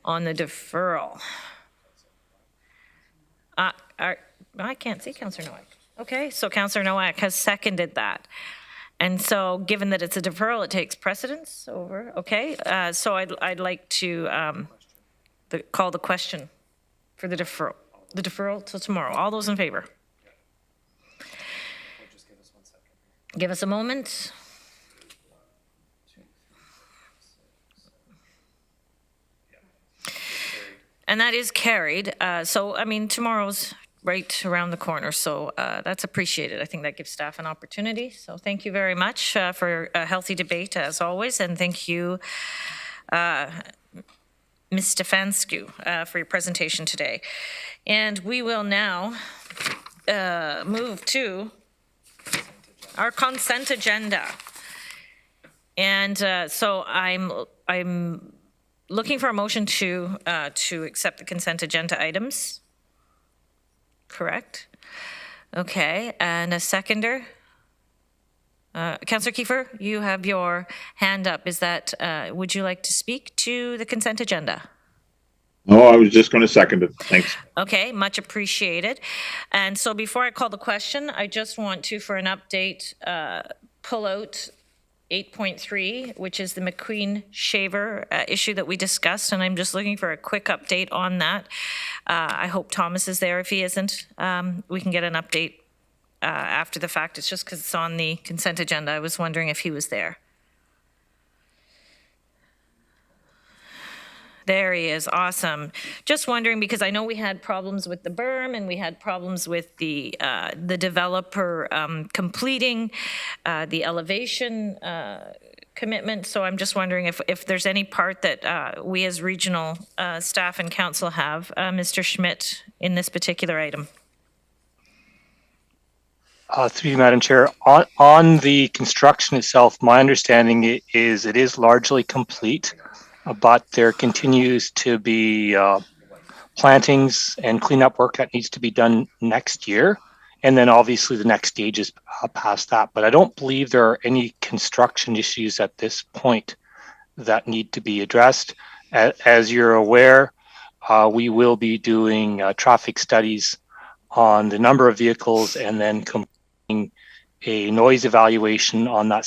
Speaker 1: on the deferral. I can't see Councillor Nowak. Okay, so Councillor Nowak has seconded that. And so given that it's a deferral, it takes precedence over, okay? So I'd like to call the question for the deferral till tomorrow. All those in favor?
Speaker 2: Just give us 1 second.
Speaker 1: Give us a moment. And that is carried. So, I mean, tomorrow's right around the corner, so that's appreciated. I think that gives staff an opportunity. So thank you very much for a healthy debate, as always, and thank you, Ms. Stefanoski, for your presentation today. And we will now move to our consent agenda. And so I'm looking for a motion to accept the consent agenda items. Correct? Okay, and a seconder? Councillor Kiefer, you have your hand up. Is that, would you like to speak to the consent agenda?
Speaker 4: No, I was just going to second it. Thanks.
Speaker 1: Okay, much appreciated. And so before I call the question, I just want to, for an update, pull out 8.3, which is the McQueen-Shaver issue that we discussed, and I'm just looking for a quick update on that. I hope Thomas is there. If he isn't, we can get an update after the fact. It's just because it's on the consent agenda. I was wondering if he was there. There he is. Awesome. Just wondering, because I know we had problems with the berm and we had problems with the developer completing the elevation commitment. So I'm just wondering if there's any part that we as regional staff and council have, Mr. Schmidt, in this particular item.
Speaker 16: Through you, Madam Chair. On the construction itself, my understanding is it is largely complete, but there continues to be plantings and cleanup work that needs to be done next year. And then obviously the next stage is past that. But I don't believe there are any construction issues at this point that need to be addressed. As you're aware, we will be doing traffic studies on the number of vehicles and then completing a noise evaluation on that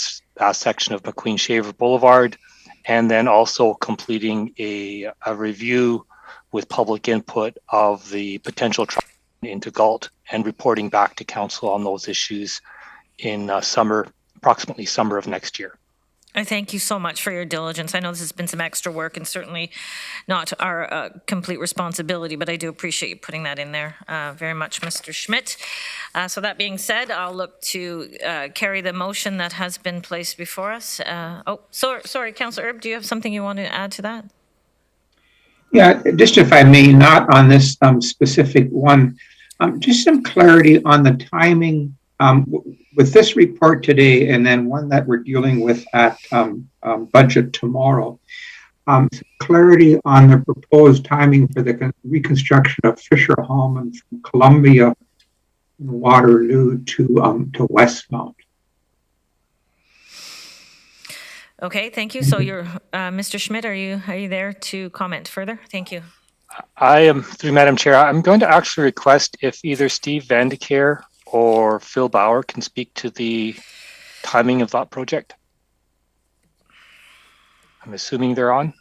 Speaker 16: section of McQueen-Shaver Boulevard, and then also completing a review with public input of the potential traffic into Galt and reporting back to council on those issues in approximately summer of next year.
Speaker 1: I thank you so much for your diligence. I know this has been some extra work and certainly not our complete responsibility, but I do appreciate you putting that in there very much, Mr. Schmidt. So that being said, I'll look to carry the motion that has been placed before us. Sorry, Councillor Erb, do you have something you want to add to that?
Speaker 9: Yeah, just if I may, not on this specific one, Just some clarity on the timing with this report today and then one that we're dealing with at budget tomorrow. Clarity on the proposed timing for the reconstruction of Fisher Hallman from Columbia, Waterloo to Westmount.
Speaker 1: Okay, thank you. So you're, Mr. Schmidt, are you there to comment further? Thank you.
Speaker 16: I am, through Madam Chair, I'm going to actually request if either Steve Vandecare or Phil Bauer can speak to the timing of that project. I'm assuming they're on.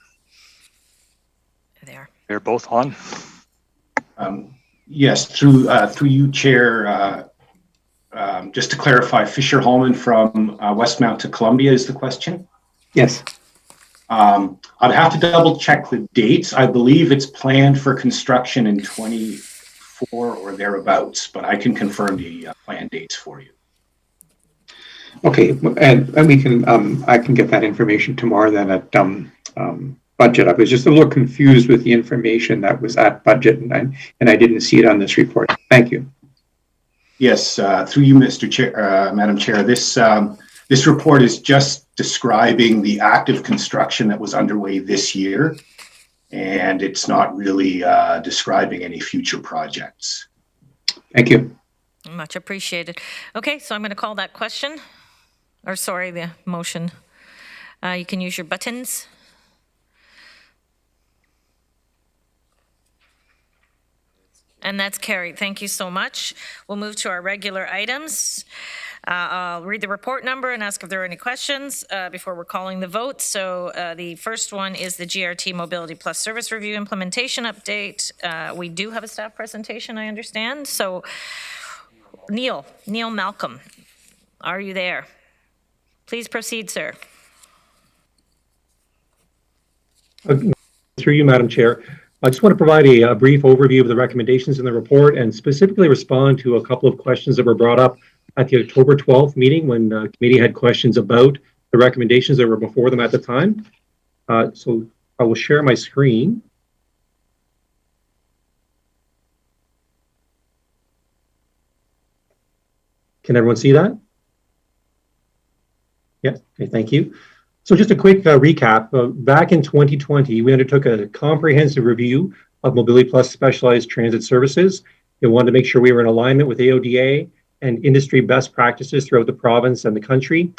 Speaker 1: They are.
Speaker 16: They're both on.
Speaker 17: Yes, through you, Chair. Just to clarify, Fisher Hallman from Westmount to Columbia is the question?
Speaker 9: Yes.
Speaker 17: I'd have to double check the dates. I believe it's planned for construction in 24 or thereabouts, but I can confirm the planned dates for you.
Speaker 9: Okay, and we can I can get that information tomorrow then at budget. I was just a little confused with the information that was at budget, and I didn't see it on this report. Thank you.
Speaker 17: Yes, through you, Mr. Chair, Madam Chair. This report is just describing the active construction that was underway this year, and it's not really describing any future projects.
Speaker 9: Thank you.
Speaker 1: Much appreciated. Okay, so I'm going to call that question, or sorry, the motion. You can use your buttons. And that's carried. Thank you so much. We'll move to our regular items. I'll read the report number and ask if there are any questions before we're calling the vote. So the first one is the GRT Mobility Plus Service Review Implementation Update. We do have a staff presentation, I understand. So Neil Malcolm, are you there? Please proceed, sir.
Speaker 18: Through you, Madam Chair. I just want to provide a brief overview of the recommendations in the report and specifically respond to a couple of questions that were brought up at the October 12th meeting when the committee had questions about the recommendations that were before them at the time. So I will share my screen. Can everyone see that? Yes, okay, thank you. So just a quick recap. Back in 2020, we undertook a comprehensive review of Mobility Plus specialized transit services. We wanted to make sure we were in alignment with AODA and industry best practices throughout the province and the country.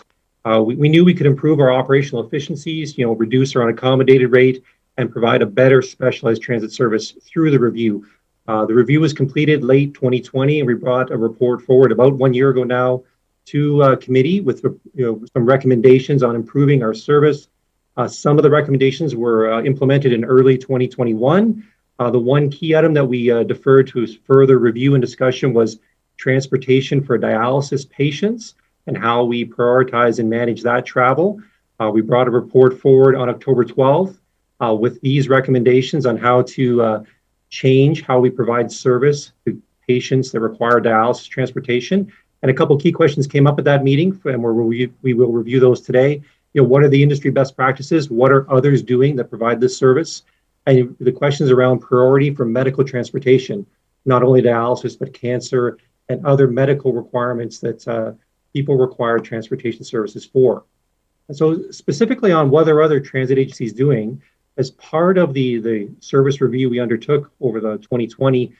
Speaker 18: We knew we could improve our operational efficiencies, reduce our unaccommodated rate, and provide a better specialized transit service through the review. The review was completed late 2020, and we brought a report forward about 1 year ago now to committee with some recommendations on improving our service. Some of the recommendations were implemented in early 2021. The one key item that we deferred to further review and discussion was transportation for dialysis patients and how we prioritize and manage that travel. We brought a report forward on October 12th with these recommendations on how to change how we provide service to patients that require dialysis transportation. And a couple of key questions came up at that meeting, and we will review those today. What are the industry best practices? What are others doing that provide this service? And the questions around priority for medical transportation, not only dialysis, but cancer and other medical requirements that people require transportation services for. And so specifically on what are other transit agencies doing, as part of the service review we undertook over the 2020,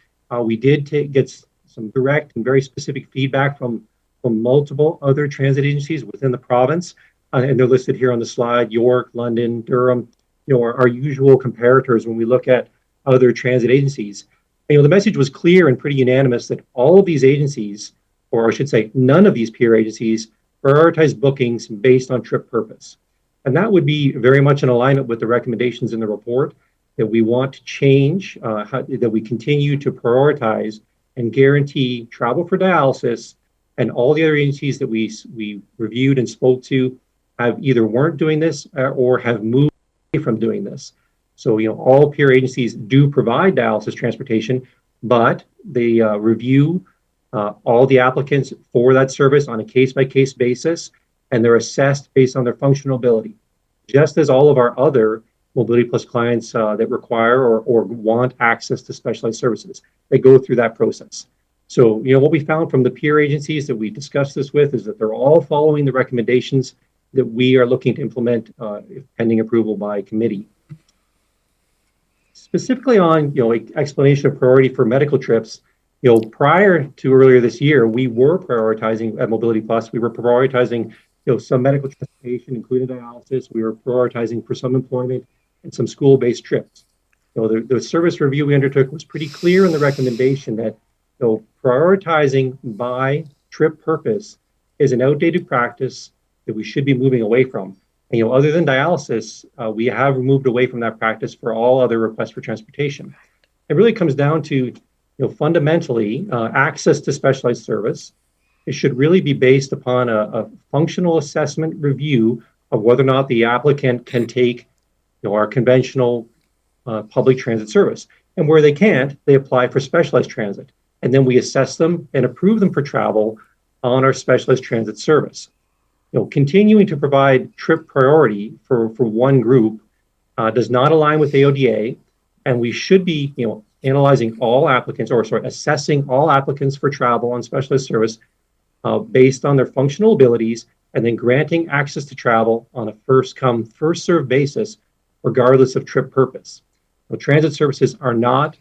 Speaker 18: we did get some direct and very specific feedback from multiple other transit agencies within the province. And they're listed here on the slide: York, London, Durham, our usual comparators when we look at other transit agencies. The message was clear and pretty unanimous that all of these agencies, or I should say none of these peer agencies, prioritize bookings based on trip purpose. And that would be very much in alignment with the recommendations in the report, that we want to change, that we continue to prioritize and guarantee travel for dialysis, and all the other agencies that we reviewed and spoke to have either weren't doing this or have moved away from doing this. So, all peer agencies do provide dialysis transportation, but they review all the applicants for that service on a case-by-case basis, and they're assessed based on their functional ability, just as all of our other Mobility Plus clients that require or want access to specialized services. They go through that process. So, what we found from the peer agencies that we discussed this with is that they're all following the recommendations that we are looking to implement pending approval by committee. Specifically on, explanation of priority for medical trips, prior to earlier this year, we were prioritizing at Mobility Plus, we were prioritizing, some medical transportation, including dialysis. We were prioritizing for some employment and some school-based trips. The service review we undertook was pretty clear in the recommendation that, prioritizing by trip purpose is an outdated practice that we should be moving away from. And, other than dialysis, we have moved away from that practice for all other requests for transportation. It really comes down to, fundamentally, access to specialized service. It should really be based upon a functional assessment review of whether or not the applicant can take, our conventional public transit service. And where they can't, they apply for specialized transit. And then we assess them and approve them for travel on our specialized transit service. Continuing to provide trip priority for one group does not align with AODA, and we should be, assessing all applicants for travel on specialized service based on their functional abilities, and then granting access to travel on a first come, first served basis, regardless of trip purpose. Transit services are not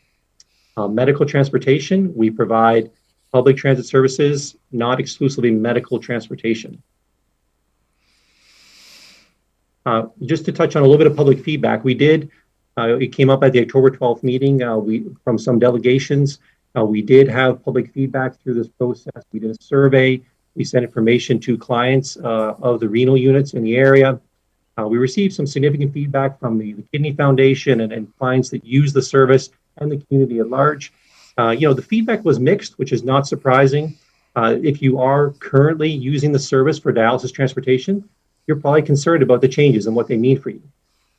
Speaker 18: medical transportation. We provide public transit services, not exclusively medical transportation. Just to touch on a little bit of public feedback, we did, it came up at the October 12th meeting from some delegations. We did have public feedback through this process. We did a survey. We sent information to clients of the renal units in the area. We received some significant feedback from the Kidney Foundation and clients that use the service and the community at large. The feedback was mixed, which is not surprising. If you are currently using the service for dialysis transportation, you're probably concerned about the changes and what they mean for you.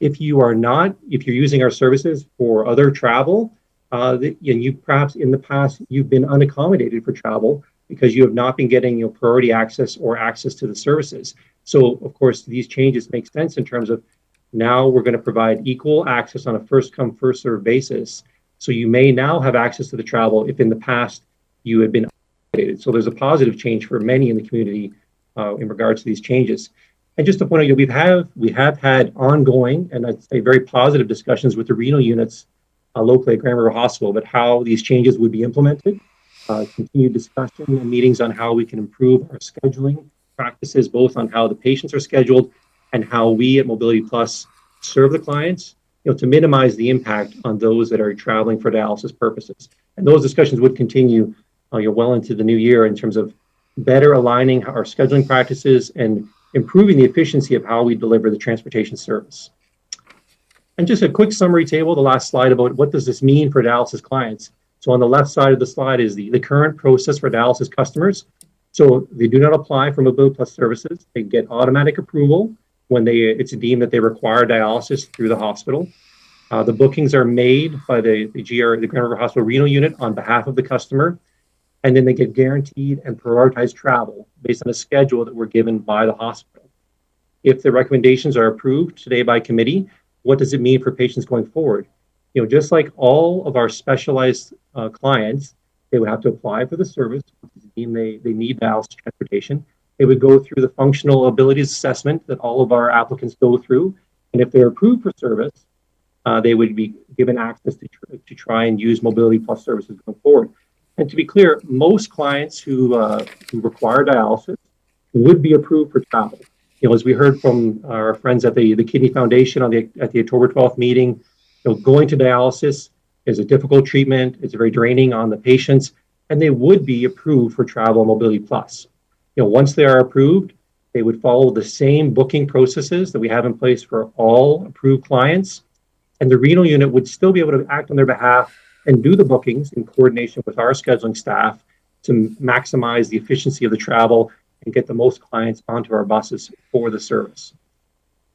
Speaker 18: If you are not, if you're using our services for other travel, and you perhaps in the past, you've been unaccommodated for travel because you have not been getting priority access or access to the services. So of course, these changes make sense in terms of now we're going to provide equal access on a first come, first served basis. So you may now have access to the travel if in the past you had been accommodated. So there's a positive change for many in the community in regards to these changes. And just to point out, we have had ongoing, and I'd say very positive discussions with the renal units locally at Grand River Hospital about how these changes would be implemented. Continued discussion and meetings on how we can improve our scheduling practices, both on how the patients are scheduled and how we at Mobility Plus serve the clients, to minimize the impact on those that are traveling for dialysis purposes. And those discussions would continue well into the new year in terms of better aligning our scheduling practices and improving the efficiency of how we deliver the transportation service. And just a quick summary table, the last slide about what does this mean for dialysis clients. So on the left side of the slide is the current process for dialysis customers. So they do not apply for Mobility Plus services. They get automatic approval when it's deemed that they require dialysis through the hospital. The bookings are made by the Grand River Hospital Renal Unit on behalf of the customer. And then they get guaranteed and prioritized travel based on a schedule that we're given by the hospital. If the recommendations are approved today by committee, what does it mean for patients going forward? Just like all of our specialized clients, they would have to apply for the service, they need dialysis transportation. They would go through the functional abilities assessment that all of our applicants go through. And if they're approved for service, they would be given access to try and use Mobility Plus services going forward. And to be clear, most clients who require dialysis would be approved for travel. As we heard from our friends at the Kidney Foundation at the October 12th meeting, going to dialysis is a difficult treatment. It's very draining on the patients, and they would be approved for travel Mobility Plus. Once they are approved, they would follow the same booking processes that we have in place for all approved clients, and the renal unit would still be able to act on their behalf and do the bookings in coordination with our scheduling staff to maximize the efficiency of the travel and get the most clients onto our buses for the service.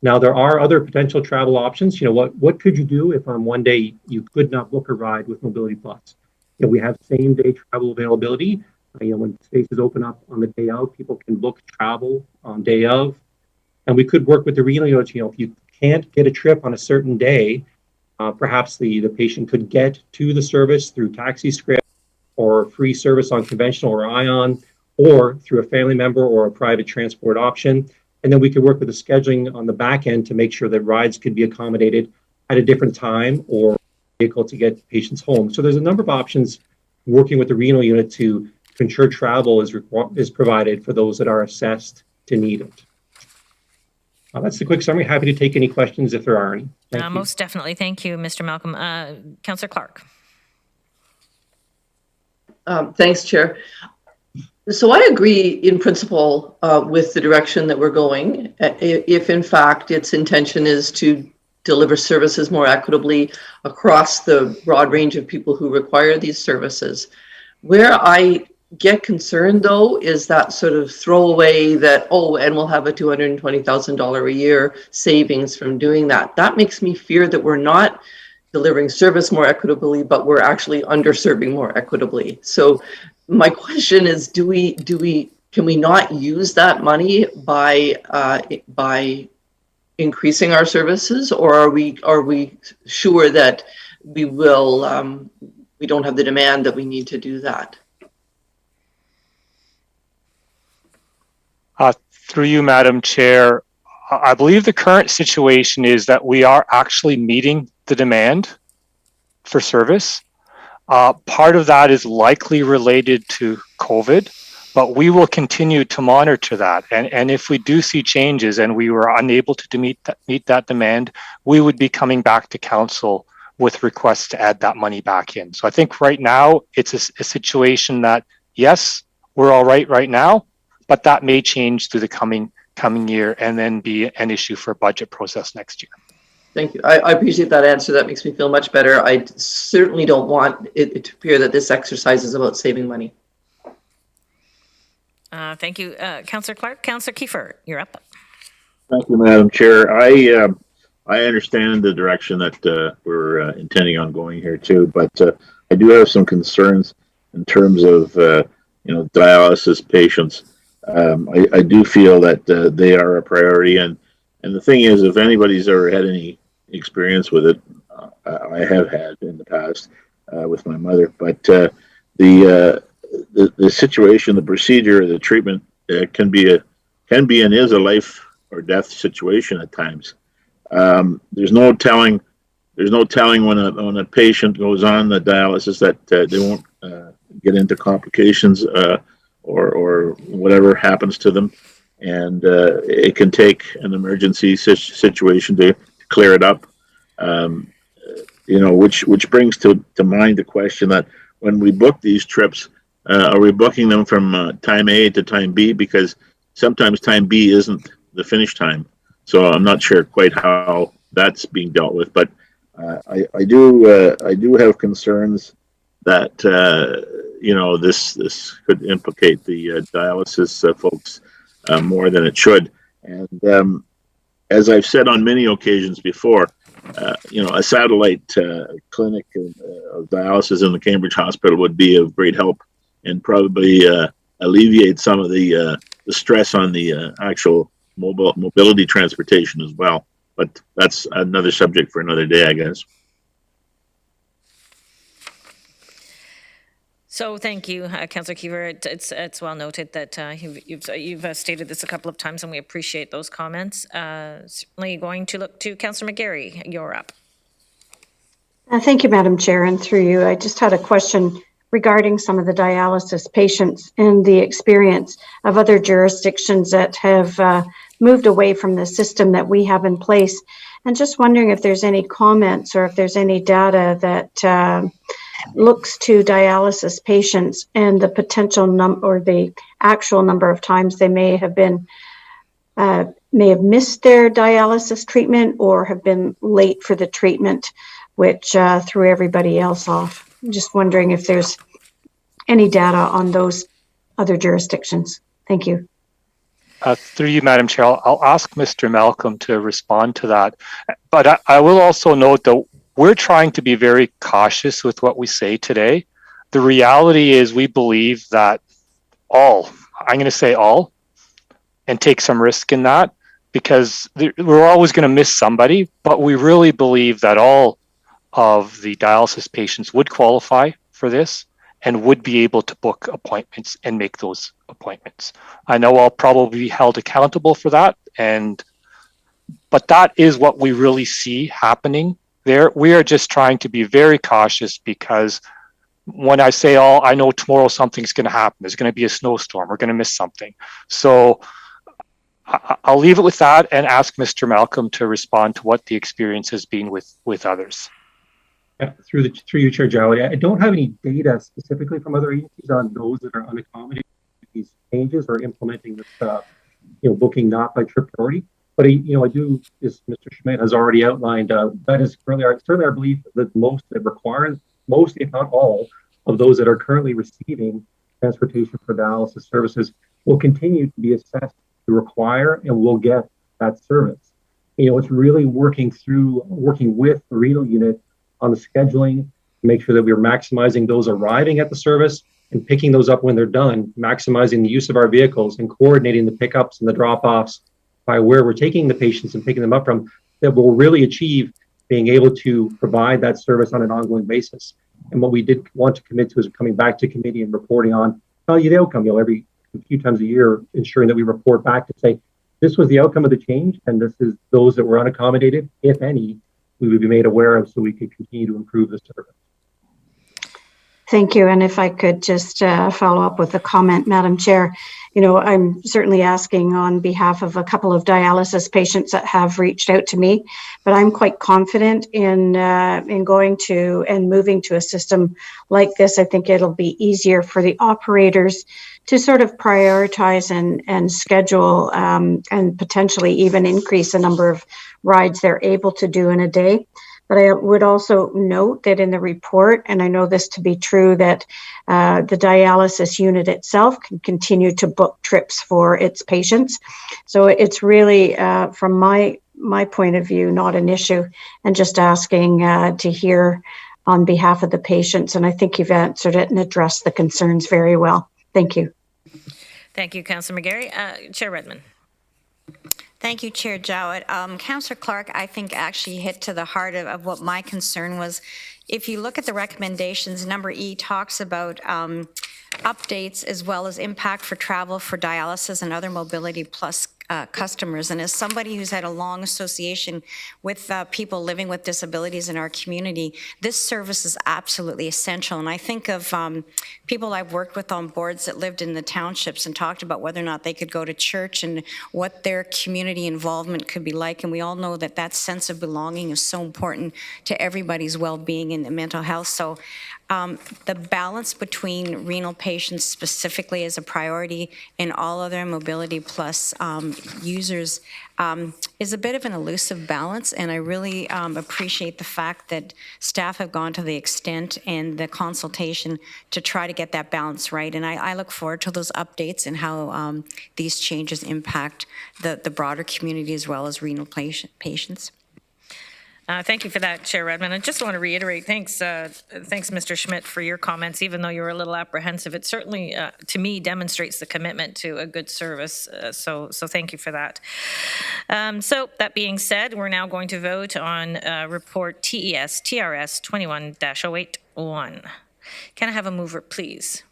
Speaker 18: Now, there are other potential travel options. What could you do if on one day you could not book a ride with Mobility Plus? We have same day travel availability. When spaces open up on the day of, people can book travel on day of. And we could work with the renal unit. If you can't get a trip on a certain day, perhaps the patient could get to the service through taxi script or free service on conventional or ion, or through a family member or a private transport option. And then we could work with the scheduling on the back end to make sure that rides could be accommodated at a different time or vehicle to get patients home. So there's a number of options working with the renal unit to ensure travel is provided for those that are assessed to need it. That's the quick summary. Happy to take any questions if there are any. Thank you.
Speaker 1: Most definitely. Thank you, Mr. Malcolm. Councillor Clark.
Speaker 14: Thanks, Chair. So I agree in principle with the direction that we're going. If in fact its intention is to deliver services more equitably across the broad range of people who require these services. Where I get concerned, though, is that sort of throwaway that, oh, and we'll have a $220,000 a year savings from doing that. That makes me fear that we're not delivering service more equitably, but we're actually underserving more equitably. So my question is, can we not use that money by increasing our services, or are we sure that we will we don't have the demand that we need to do that?
Speaker 16: Through you, Madam Chair, I believe the current situation is that we are actually meeting the demand for service. Part of that is likely related to COVID, but we will continue to monitor that. And if we do see changes and we were unable to meet that demand, we would be coming back to council with requests to add that money back in. So I think right now it's a situation that, yes, we're all right now, but that may change through the coming year and then be an issue for budget process next year.
Speaker 14: Thank you. I appreciate that answer. That makes me feel much better. I certainly don't want it to appear that this exercise is about saving money.
Speaker 1: Thank you, Councillor Clark. Councillor Kiefer, you're up.
Speaker 4: Thank you, Madam Chair. I understand the direction that we're intending on going here too, but I do have some concerns in terms of dialysis patients. I do feel that they are a priority, and the thing is, if anybody's ever had any experience with it, I have had in the past with my mother. But the situation, the procedure, the treatment can be and is a life or death situation at times. There's no telling when a patient goes on the dialysis that they won't get into complications or whatever happens to them, and it can take an emergency situation to clear it up. Which brings to mind the question that when we book these trips, are we booking them from time A to time B? Because sometimes time B isn't the finish time. So I'm not sure quite how that's being dealt with, but I do have concerns that this could implicate the dialysis folks more than it should. And as I've said on many occasions before, a satellite clinic of dialysis in the Cambridge Hospital would be of great help and probably alleviate some of the stress on the actual mobility transportation as well. But that's another subject for another day, I guess.
Speaker 1: So thank you, Councillor Kiefer. It's well noted that you've stated this a couple of times, and we appreciate those comments. Certainly going to look to Councillor McGarry. You're up.
Speaker 7: Thank you, Madam Chair, and through you, I just had a question regarding some of the dialysis patients and the experience of other jurisdictions that have moved away from the system that we have in place. And just wondering if there's any comments or if there's any data that looks to dialysis patients and the potential or the actual number of times they may have missed their dialysis treatment or have been late for the treatment, which threw everybody else off. I'm just wondering if there's any data on those other jurisdictions. Thank you.
Speaker 16: Through you, Madam Chair, I'll ask Mr. Malcolm to respond to that. But I will also note that we're trying to be very cautious with what we say today. The reality is we believe that I'm going to say all, and take some risk in that, because we're always going to miss somebody, but we really believe that all of the dialysis patients would qualify for this. and would be able to book appointments and make those appointments. I know I'll probably be held accountable for that, but that is what we really see happening there. We are just trying to be very cautious, because when I say, oh, I know tomorrow something's going to happen, there's going to be a snowstorm, we're going to miss something. So I'll leave it with that and ask Mr. Malcolm to respond to what the experience has been with others.
Speaker 18: Through you, Chair Jowett, I don't have any data specifically from other agencies on those that are unaccommodated with these changes or implementing this, booking not by trip priority. But I do, as Mr. Schmidt has already outlined, that is certainly our belief that most, if not all, of those that are currently receiving transportation for dialysis services will continue to be assessed to require and will get that service. It's really working with the renal unit on the scheduling to make sure that we're maximizing those arriving at the service and picking those up when they're done, maximizing the use of our vehicles and coordinating the pickups and the drop-offs by where we're taking the patients and picking them up from, that will really achieve being able to provide that service on an ongoing basis. And what we did want to commit to is coming back to committee and reporting on the outcome, every few times a year, ensuring that we report back to say, this was the outcome of the change, and this is those that were unaccommodated, if any, we would be made aware of so we could continue to improve the service.
Speaker 7: Thank you. And if I could just follow up with a comment, Madam Chair, I'm certainly asking on behalf of a couple of dialysis patients that have reached out to me, but I'm quite confident in going to and moving to a system like this. I think it'll be easier for the operators to sort of prioritize and schedule and potentially even increase the number of rides they're able to do in a day. But I would also note that in the report, and I know this to be true, that the dialysis unit itself can continue to book trips for its patients. So it's really, from my point of view, not an issue, and just asking to hear on behalf of the patients. And I think you've answered it and addressed the concerns very well. Thank you.
Speaker 1: Thank you, Councillor McGarry. Chair Redmond.
Speaker 15: Thank you, Chair Jowett. Councillor Clark, I think, actually hit to the heart of what my concern was. If you look at the recommendations, number E talks about updates as well as impact for travel for dialysis and other mobility plus customers. And as somebody who's had a long association with people living with disabilities in our community, this service is absolutely essential. And I think of people I've worked with on boards that lived in the townships and talked about whether or not they could go to church and what their community involvement could be like. And we all know that that sense of belonging is so important to everybody's well-being and mental health. So the balance between renal patients specifically as a priority and all other mobility plus users is a bit of an elusive balance, and I really appreciate the fact that staff have gone to the extent and the consultation to try to get that balance right, and I look forward to those updates and how these changes impact the broader community as well as renal patients.
Speaker 1: Thank you for that, Chair Redmond. I just want to reiterate, thanks, Mr. Schmidt, for your comments. Even though you were a little apprehensive, it certainly, to me, demonstrates the commitment to a good service. So thank you for that. So that being said, we're now going to vote on report TES TRS 21-081. Can I have a mover, please?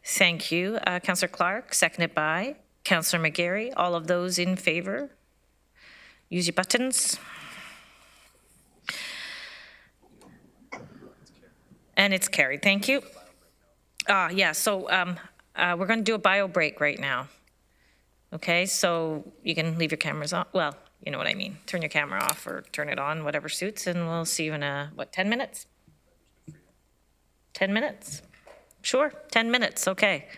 Speaker 1: Thank you, Councillor Clark, seconded by Councillor McGarry. All of those in favor, use your buttons. And it's carried. Thank you. Yeah, so we're going to do a bio break right now. Okay, so you can leave your cameras on. Well, you know what I mean. Turn your camera off or turn it on, whatever suits, and we'll see you in 10 minutes? 10 minutes? Sure, 10 minutes, okay.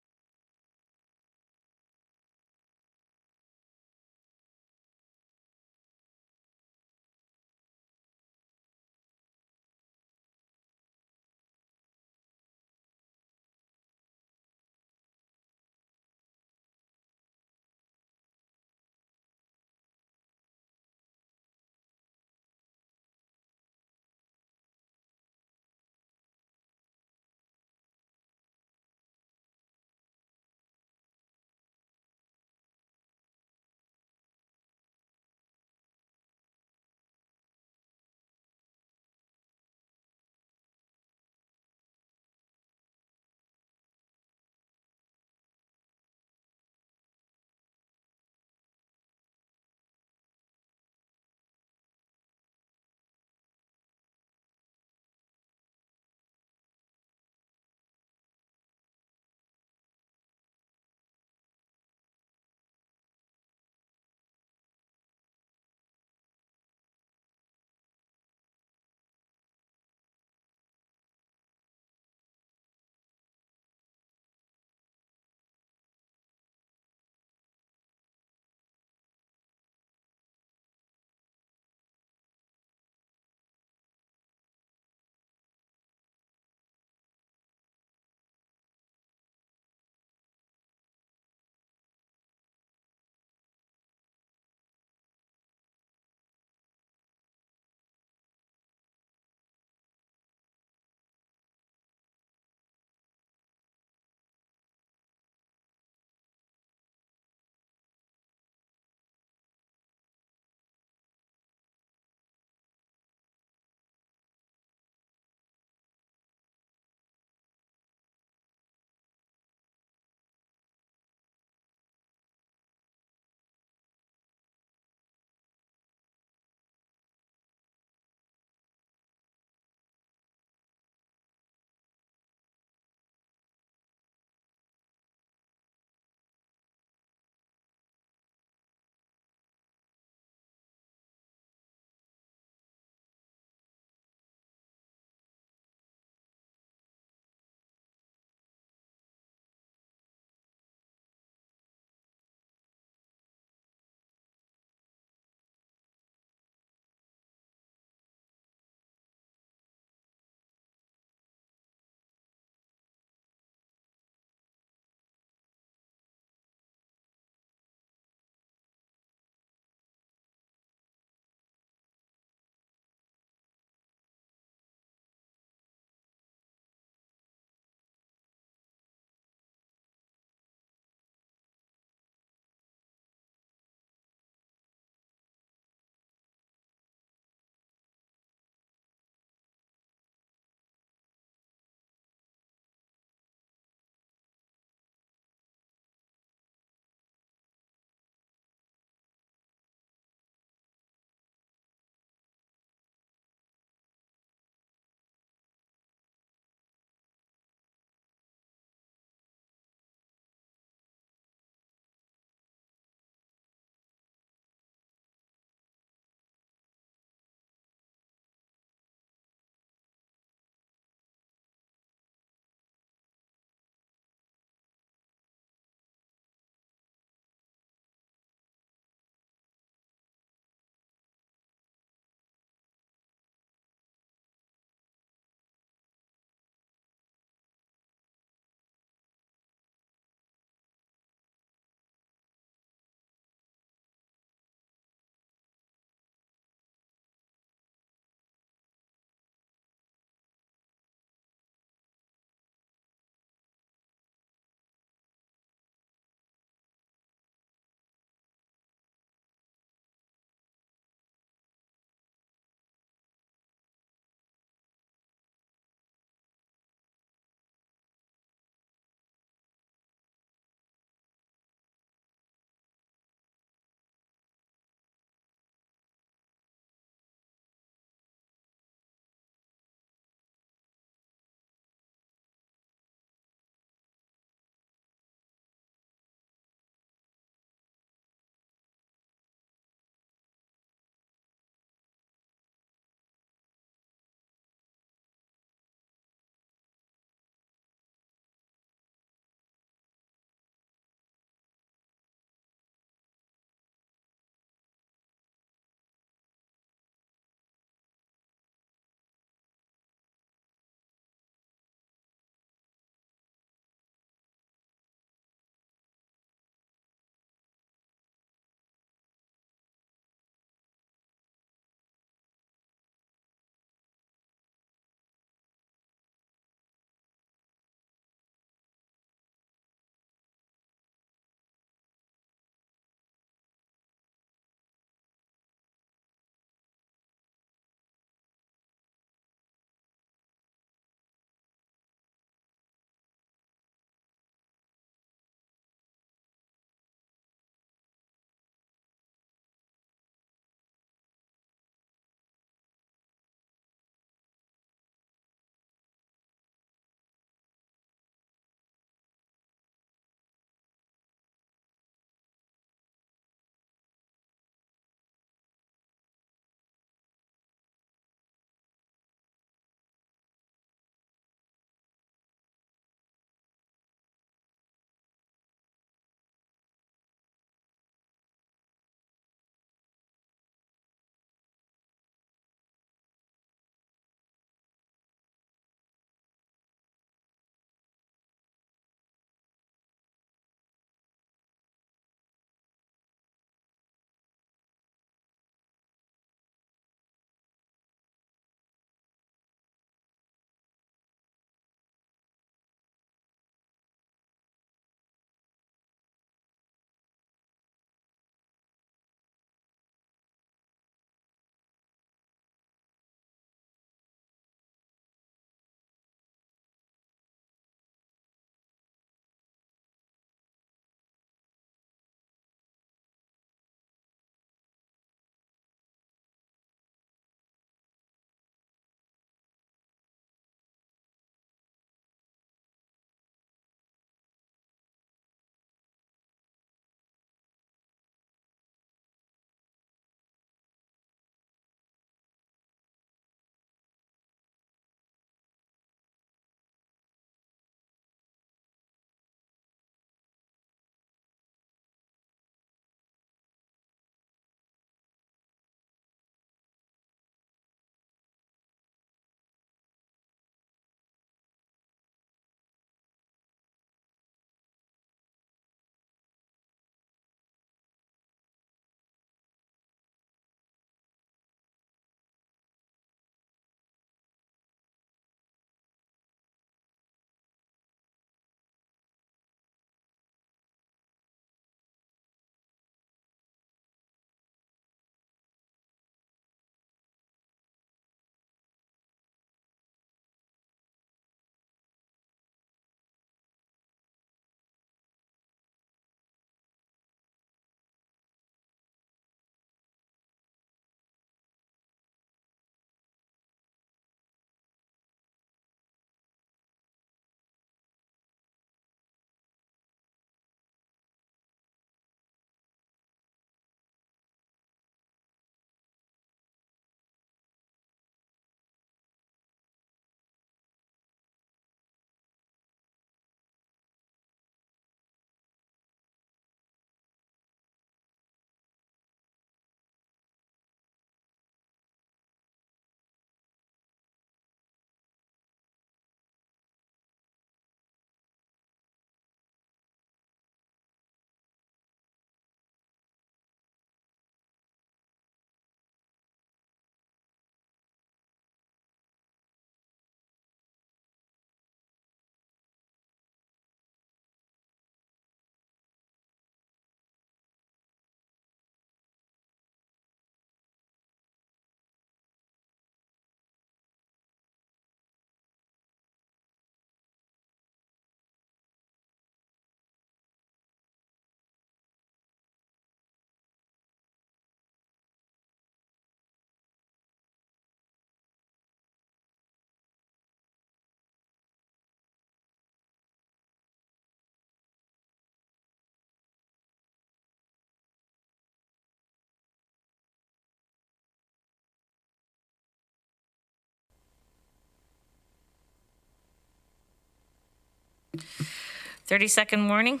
Speaker 1: 30-second warning.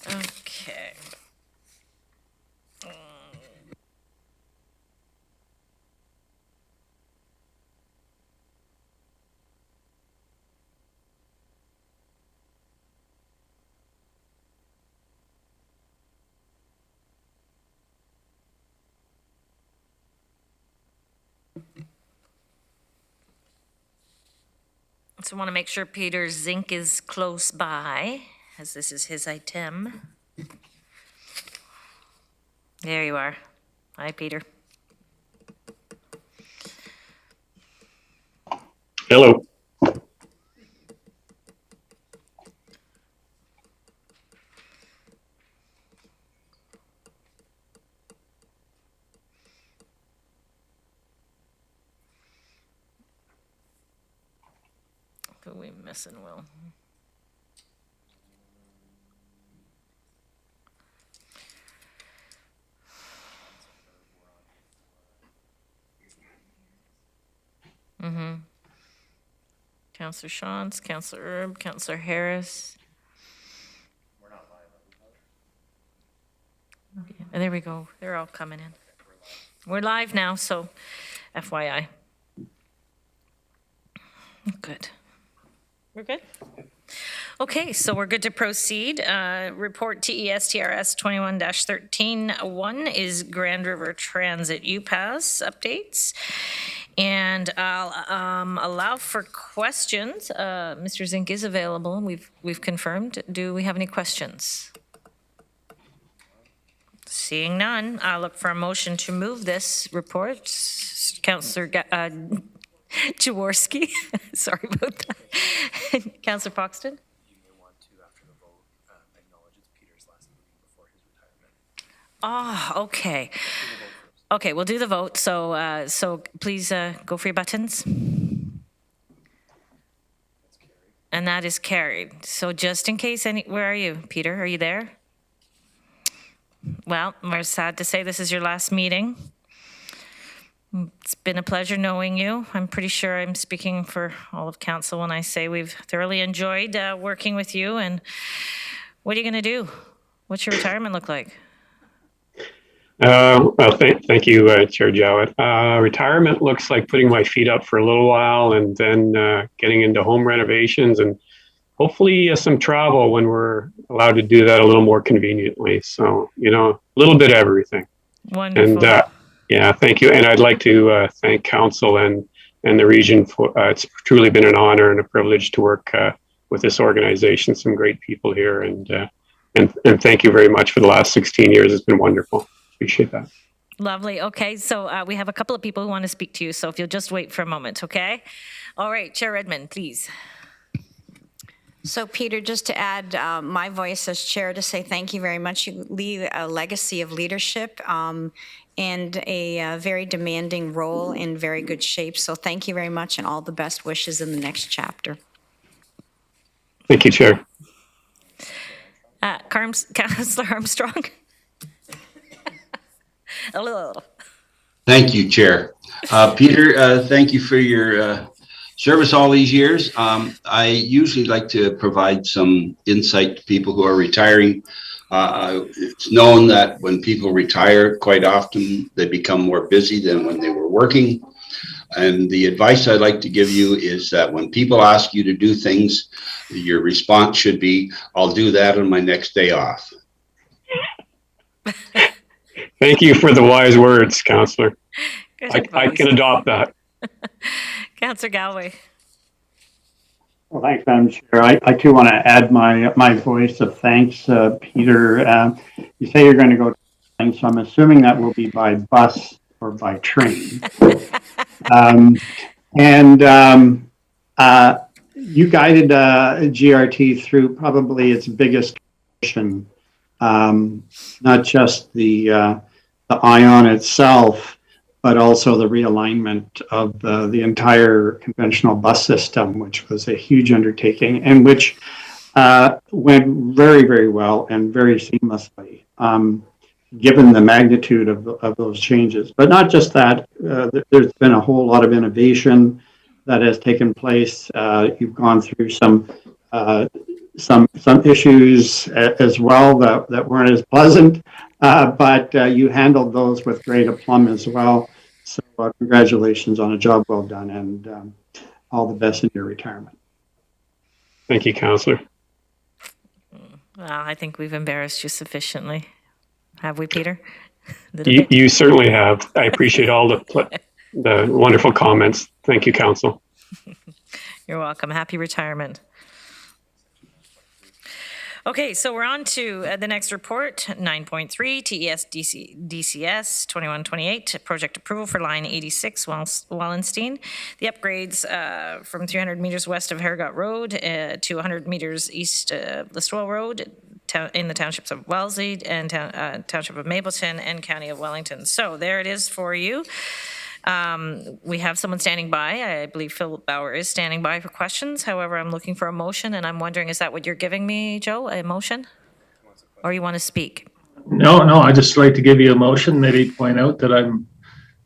Speaker 1: Okay. So I want to make sure Peter's zinc is close by, as this is his item. There you are. Hi, Peter.
Speaker 18: Hello.
Speaker 1: Who are we missing, Will? Mm-hmm. Councillor Shantz, Councillor Erb, Councillor Harris.
Speaker 2: We're not live, are we?
Speaker 1: And there we go. They're all coming in. We're live now, so FYI. Good. We're good? Okay, so we're good to proceed. Report TES-TRS 21-13-1 is Grand River Transit UPass updates. And I'll allow for questions. Mr. Zink is available. We've confirmed. Do we have any questions? Seeing none, I'll look for a motion to move this report. Councillor Jaworski, sorry about that. Councillor Foxton?
Speaker 2: You may want to, after the vote, acknowledge it's Peter's last meeting before his retirement.
Speaker 1: Oh, okay. Okay, we'll do the vote. So, so please go for your buttons. And that is carried. So just in case where are you, Peter? Are you there? Well, we're sad to say this is your last meeting. It's been a pleasure knowing you. I'm pretty sure I'm speaking for all of council when I say we've thoroughly enjoyed working with you. And what are you going to do? What's your retirement look like?
Speaker 18: Well, thank you, Chair Jowett. Retirement looks like putting my feet up for a little while and then getting into home renovations and hopefully some travel when we're allowed to do that a little more conveniently. So, you know, a little bit of everything.
Speaker 1: Wonderful.
Speaker 18: And yeah, thank you. And I'd like to thank council and the region for it's truly been an honor and a privilege to work with this organization. Some great people here, and thank you very much for the last 16 years. It's been wonderful. Appreciate that.
Speaker 1: Lovely. Okay, so we have a couple of people who want to speak to you. So if you'll just wait for a moment, okay? All right, Chair Redmond, please.
Speaker 15: So Peter, just to add my voice as chair to say thank you very much. You leave a legacy of leadership and a very demanding role in very good shape. So thank you very much and all the best wishes in the next chapter.
Speaker 18: Thank you, Chair.
Speaker 1: Councillor Armstrong. Hello.
Speaker 19: Thank you, Chair. Peter, thank you for your service all these years. I usually like to provide some insight to people who are retiring. It's known that when people retire, quite often they become more busy than when they were working. And the advice I'd like to give you is that when people ask you to do things, your response should be, I'll do that on my next day off.
Speaker 18: Thank you for the wise words, Councillor. I can adopt that.
Speaker 1: Councillor Galway.
Speaker 8: Well, thanks, Madam Chair. I too want to add my voice of thanks, Peter. You say you're going to go, so I'm assuming that will be by bus or by train. You guided GRT through probably its biggest mission, not just the ION itself, but also the realignment of the entire conventional bus system, which was a huge undertaking and which went very, very well and very seamlessly. given the magnitude of those changes. But not just that, there's been a whole lot of innovation that has taken place. You've gone through some issues as well that weren't as pleasant, but you handled those with great aplomb as well. So congratulations on a job well done, and all the best in your retirement.
Speaker 18: Thank you, Councillor.
Speaker 1: Well, I think we've embarrassed you sufficiently. Have we, Peter?
Speaker 18: You certainly have. I appreciate all the wonderful comments. Thank you, Council.
Speaker 1: You're welcome. Happy retirement. Okay, so we're on to the next report, 9.3, TES DCS 2128, project approval for line 86 Wallenstein. The upgrades from 300 meters west of Harrogate Road to 100 meters east of Listowel Road in the townships of Wellesley and township of Mapleton and county of Wellington. So there it is for you. We have someone standing by. I believe Phil Bauer is standing by for questions. However, I'm looking for a motion, and I'm wondering, is that what you're giving me, Joe, a motion? Or you want to speak?
Speaker 20: No, I'd just like to give you a motion, maybe point out that I'm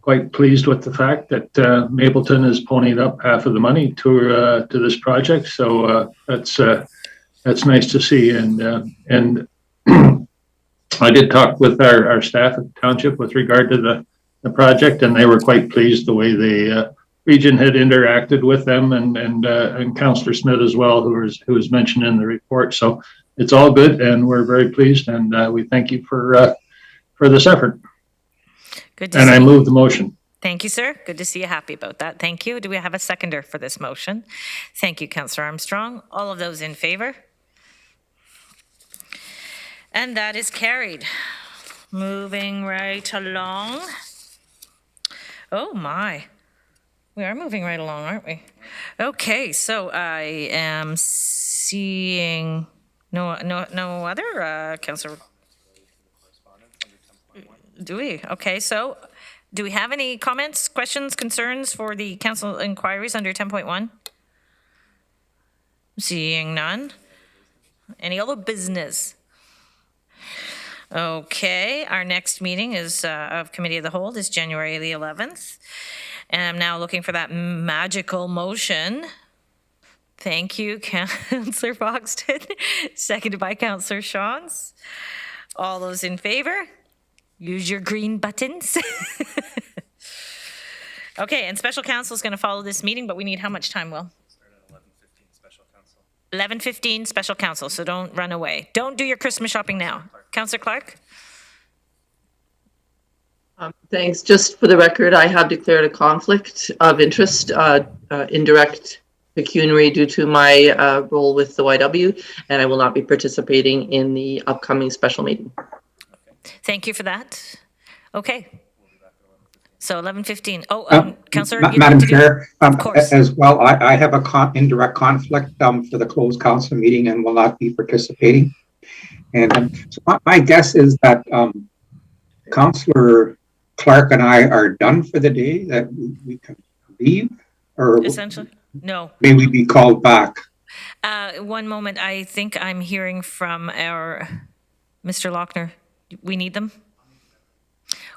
Speaker 20: quite pleased with the fact that Mapleton has ponied up half of the money to this project. So that's nice to see. And I did talk with our staff at the township with regard to the project, and they were quite pleased the way the region had interacted with them, and Councillor Smith as well, who was mentioned in the report. So it's all good, and we're very pleased, and we thank you for this effort.
Speaker 1: Good to
Speaker 20: and
Speaker 1: see
Speaker 20: I
Speaker 1: you.
Speaker 20: move the motion.
Speaker 1: Thank you, sir. Good to see you happy about that. Thank you. Do we have a seconder for this motion? Thank you, Councillor Armstrong. All of those in favor? And that is carried. Moving right along. Oh my, we are moving right along, aren't we? Okay, so I am seeing no other Councillor. Do we? Okay, so do we have any comments, questions, concerns for the council inquiries under 10.1? Seeing none. Any other business? Okay, our next meeting is of Committee of the Whole is January the 11th. And I'm now looking for that magical motion. Thank you, Councillor Foxton. Seconded by Councillor Shawns. All those in favor? Use your green buttons. Okay, and special counsel is going to follow this meeting, but we need how much time, Will? 11:15 special counsel, so don't run away. Don't do your Christmas shopping now. Councillor Clark?
Speaker 14: Thanks. Just for the record, I have declared a conflict of interest, indirect pecuniary due to my role with the YW, and I will not be participating in the upcoming special meeting.
Speaker 1: Thank you for that. Okay. So 11:15. Oh, Councillor,
Speaker 9: Madam Chair, as well, I have a indirect conflict for the closed council meeting and will not be participating. And so my guess is that Councillor Clark and I are done for the day, that we can leave, or
Speaker 1: essentially, no.
Speaker 9: May we be called back?
Speaker 1: One moment. I think I'm hearing from our Mr. Lochner. We need them.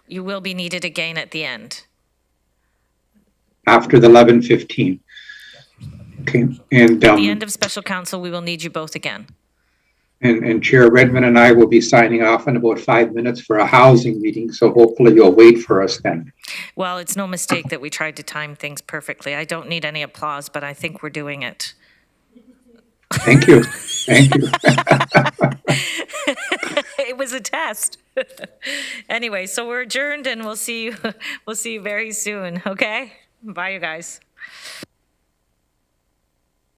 Speaker 1: You will be needed again at the end.
Speaker 9: After the 11:15. Okay. And
Speaker 1: at the end of special council, we will need you both again.
Speaker 9: And Chair Redmond and I will be signing off in about 5 minutes for a housing meeting, so hopefully you'll wait for us then.
Speaker 1: Well, it's no mistake that we tried to time things perfectly. I don't need any applause, but I think we're doing it.
Speaker 9: Thank you. Thank you.
Speaker 1: It was a test. Anyway, so we're adjourned, and we'll see you very soon, okay? Bye, you guys.